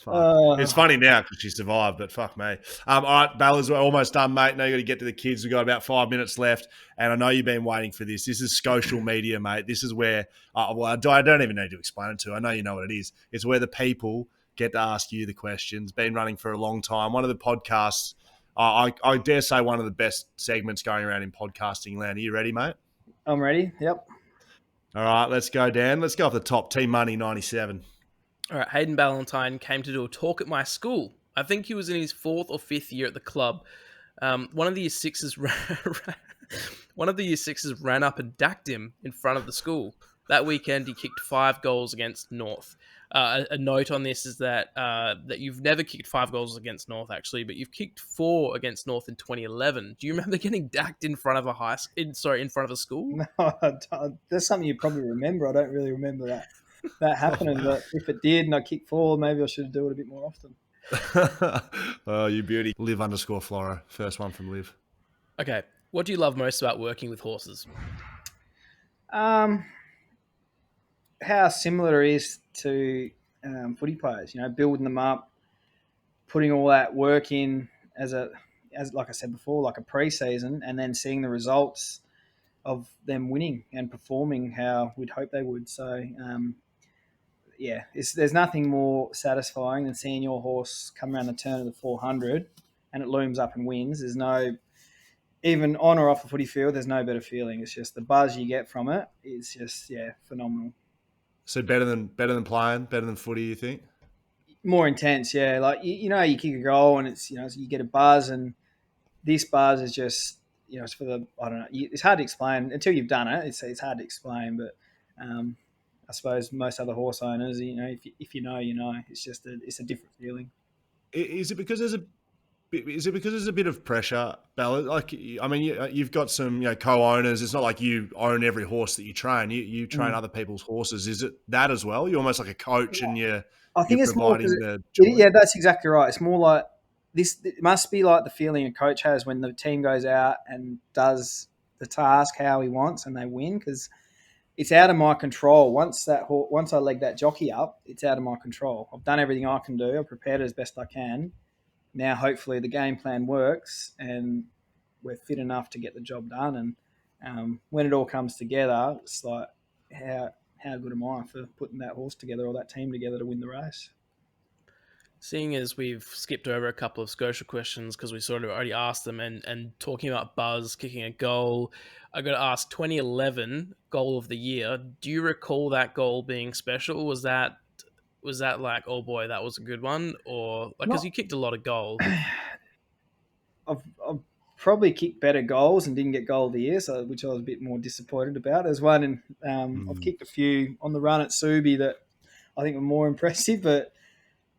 It's funny now because she survived, but fuck me. All right, Ballas, we're almost done, mate. Now you got to get to the kids. We've got about 5 minutes left, and I know you've been waiting for this. This is social media, mate. This is where, I don't even need to explain it to you. I know you know what it is. It's where the people get to ask you the questions. Been running for a long time. One of the podcasts, I dare say one of the best segments going around in podcasting land. Are you ready, mate? I'm ready. Yep. All right, let's go, Dan. Let's go off the top. Team Money 97. All right, Hayden Ballantyne came to do a talk at my school. I think he was in his 4th or 5th year at the club. One of the year 6s One of the year sixes ran up and dacked him in front of the school. That weekend, he kicked 5 goals against North. A note on this is that that you've never kicked 5 goals against North, actually, but you've kicked 4 against North in 2011. Do you remember getting dacked in front of in front of a school? No, that's something you probably remember. I don't really remember that happening. Oh, wow. But if it did and I kicked 4, maybe I should do it a bit more often. Oh, you beauty. Liv_Flora. First one from Liv. Okay. What do you love most about working with horses? How similar it is to footy players, building them up, putting all that work in as like I said before, like a pre-season, and then seeing the results of them winning and performing how we'd hope they would. So, there's nothing more satisfying than seeing your horse come around the turn of the 400 and it looms up and wins. There's no, even on or off the footy field, there's no better feeling. It's just the buzz you get from it is just, phenomenal. So better than playing, better than footy, you think? More intense, yeah. Like, you kick a goal and it's, you get a buzz, and this buzz is just, it's for the, I don't know, it's hard to explain until you've done it. It's hard to explain, but I suppose most other horse owners, if you know, it's just it's a different feeling. Is it because there's a bit of pressure, Bella? Like, I mean, you've got some co-owners. It's not like you own every horse that you train. You train other people's horses. Is it that as well? You're almost like a coach, and I think it's more providing the joy. yeah, that's exactly right. It's more like this. It must be like the feeling a coach has when the team goes out and does the task how he wants and they win, because it's out of my control. Once I leg that jockey up, it's out of my control. I've done everything I can do. I've prepared it as best I can. Now, hopefully, the game plan works and we're fit enough to get the job done. And when it all comes together, it's like, how good am I for putting that horse together or that team together to win the race? Seeing as we've skipped over a couple of Scotia questions because we sort of already asked them, and talking about Buzz kicking a goal, I got to ask, 2011 goal of the year. Do you recall that goal being special? Was that like, oh boy, that was a good one, or like, because you kicked a lot of goals? I've probably kicked better goals and didn't get goal of the year, which I was a bit more disappointed about. There's one, and I've kicked a few on the run at Subi that I think were more impressive, but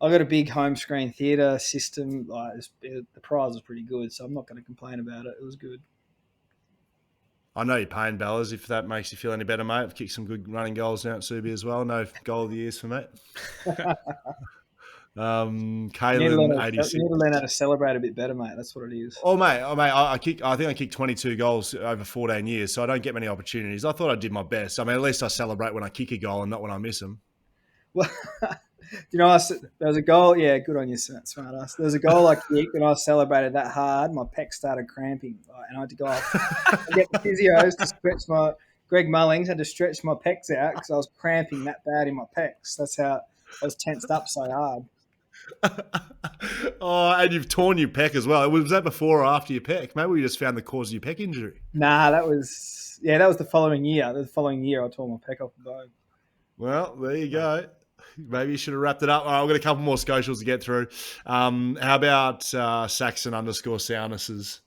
I got a big home screen theatre system. The prize was pretty good, so I'm not going to complain about it. It was good. I know you're paying, Bellas, if that makes you feel any better, mate. I've kicked some good running goals now at Subi as well. No goal of the years for me. Kaylin, 86. You need to learn how to celebrate a bit better, mate. That's what it is. Oh, mate, I think I kicked 22 goals over 14 years, so I don't get many opportunities. I thought I did my best. I mean, at least I celebrate when I kick a goal and not when I miss them. Well, there was a goal. Yeah, good on you, smart ass. There was a goal I kicked, and I celebrated that hard. My pec started cramping, and I had to go off and get the physios to stretch Greg Mullings had to stretch my pecs out because I was cramping that bad in my pecs. That's how I was tensed up so hard. Oh, and you've torn your pec as well. Was that before or after your pec? Maybe we just found the cause of your pec injury. Nah, that was the following year. The following year, I tore my pec off the bone. Well, there you go. Maybe you should have wrapped it up. I've got a couple more socials to get through. How about Saxon_Soundnesses?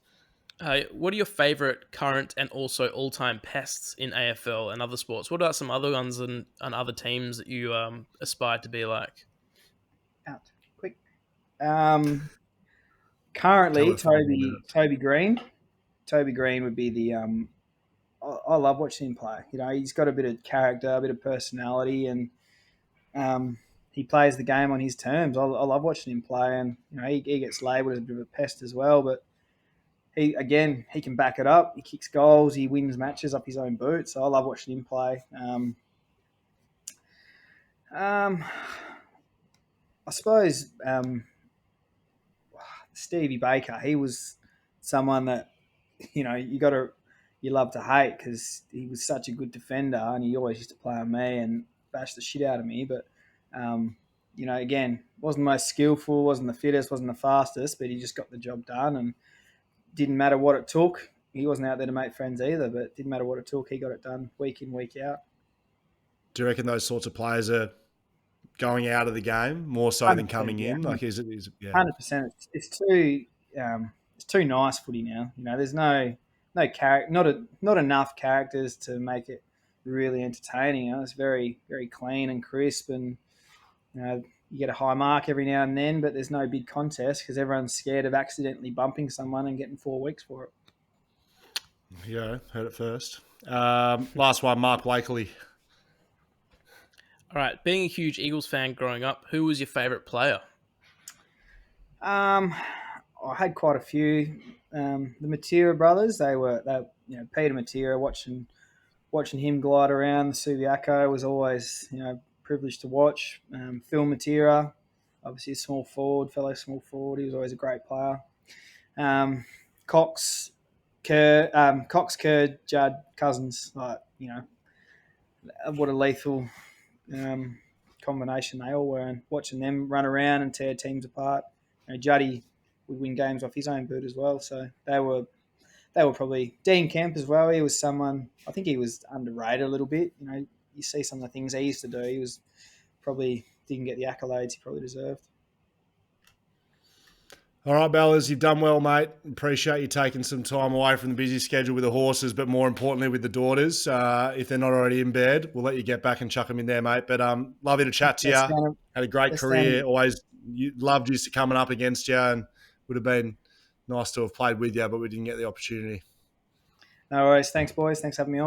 What are your favourite current and also all-time pests in AFL and other sports? What about some other ones and other teams that you aspire to be like? Out quick. Currently, Toby Green. Toby Green would be the. I love watching him play. He's got a bit of character, a bit of personality, and he plays the game on his terms. I love watching him play, and he gets labelled as a bit of a pest as well. But he can back it up. He kicks goals. He wins matches up his own boot. So I love watching him play. I suppose Stevie Baker. He was someone that you love to hate because he was such a good defender, and he always used to play on me and bash the shit out of me. But again, wasn't the most skillful, wasn't the fittest, wasn't the fastest, but he just got the job done, and didn't matter what it took. He wasn't out there to make friends either, but it didn't matter what it took. He got it done week in, week out. Do you reckon those sorts of players are going out of the game more so than coming in? Like, is it? 100%. It's too nice footy now. There's no not enough characters to make it really entertaining. It's very, very clean and crisp, and you get a high mark every now and then, but there's no big contest because everyone's scared of accidentally bumping someone and getting 4 weeks for it. Yeah, heard it first. Last one, Mark Blakely. All right, being a huge Eagles fan growing up, who was your favourite player? I had quite a few. The Matera brothers, Peter Matera, watching him glide around the Subiaco was always, privileged to watch. Phil Matera, obviously a fellow small forward. He was always a great player. Cox, Kerr, Judd, Cousins, what a lethal combination they all were. And watching them run around and tear teams apart. Juddy would win games off his own boot as well. So they were probably Dean Kemp as well. He was someone, I think he was underrated a little bit. You see some of the things he used to do. He was probably didn't get the accolades he probably deserved. All right, Bellas, you've done well, mate. Appreciate you taking some time away from the busy schedule with the horses, but more importantly with the daughters. If they're not already in bed, we'll let you get back and chuck them in there, mate. But lovely to chat to you. Had a great career. Always loved used to coming up against you, and would have been nice to have played with you, but we didn't get the opportunity. No worries. Thanks, boys. Thanks for having me on.